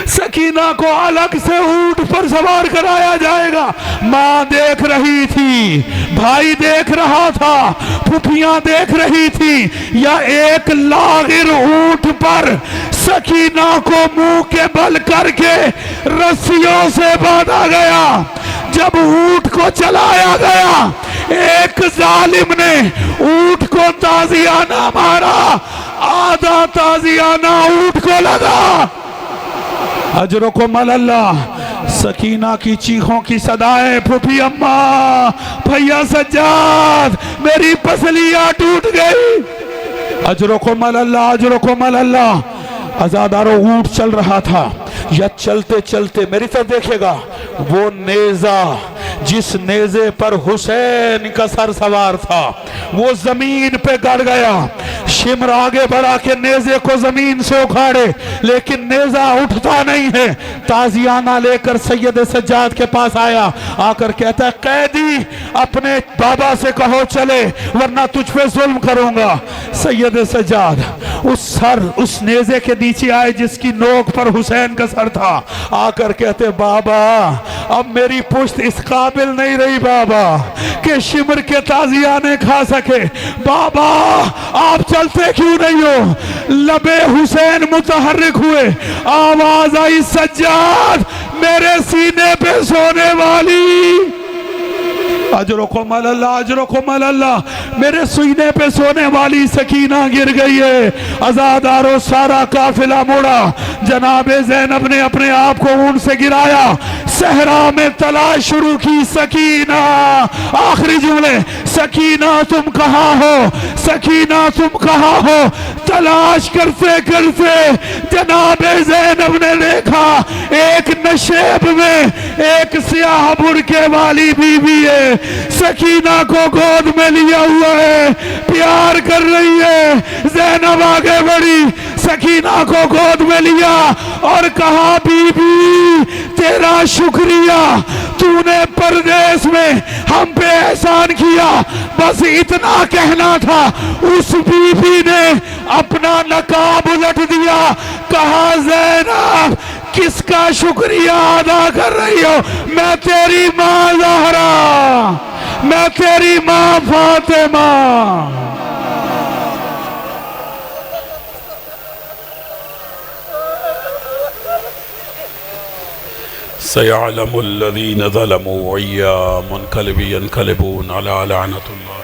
S1: सकीना को अलग से ऊँट पर सवार कराया जाएगा। माँ देख रही थी, भाई देख रहा था, फुफियां देख रही थी। या एक लागिर ऊँट पर सकीना को मुंह के बल करके रस्सियों से बांधा गया। जब ऊँट को चलाया गया, एक जालिम ने ऊँट को ताजियाना मारा, आधा ताजियाना ऊँट को लगा। अजरुकुम अल्लाह। सकीना की चीखों की सदाएं, फूफी अम्मा, भैया सज्जाद, मेरी पसलियां टूट गई। अजरुकुम अल्लाह, अजरुकुम अल्लाह। आजादारो ऊँट चल रहा था, या चलते चलते मेरी तरफ देखेगा, वो नेजा जिस नेजे पर हुसैन का सर सवार था वो जमीन पे गड़ गया। शिमर आगे बढ़ा के नेजे को जमीन से उखाड़े, लेकिन नेजा उठता नहीं है। ताजियाना लेकर सैयद सज्जाद के पास आया, आकर कहता है, कैदी अपने बाबा से कहो चले, वरना तुझ पे जुल्म करूंगा। सैयद सज्जाद उस नेजे के नीचे आए जिसकी नोक पर हुसैन का सर था। आकर कहते, बाबा अब मेरी पुश्त इस काबिल नहीं रही बाबा कि शिमर के ताजियाने खा सके। बाबा आप चलते क्यों नहीं हो। लबे हुसैन मुतहर्रिक हुए, आवाज आई, सज्जाद मेरे सीने पे सोने वाली। अजरुकुम अल्लाह, अजरुकुम अल्लाह। मेरे सीने पे सोने वाली सकीना गिर गई है। अज़ादारो सारा काफिला मुड़ा। जनाबे ज़ैनब ने अपने आप को ऊंट से गिराया, सहरा में तलाश शुरू की। सकीना, आखिरी जुमले, सकीना तुम कहाँ हो, सकीना तुम कहाँ हो। तलाश करते करते जनाबे ज़ैनब ने देखा एक नशेब में एक स्याह बुरके वाली बीवी है, सकीना को गोद में लिया हुआ है, प्यार कर रही है। ज़ैनब आगे बढ़ी, सकीना को गोद में लिया और कहा, बीबी तेरा शुक्रिया, तूने परदेश में हम पे एहसान किया, बस इतना कहना था। उस बीबी ने अपना नकाब उलट दिया, कहा, ज़ैनब किसका शुक्रिया अदा कर रही हो? मैं तेरी माँ ज़हरा, मैं तेरी माँ फातिमा। सयअलमुल्लज़ीना ज़लमू अय्या मुनक़लिबून अला लअनतुल्लाह।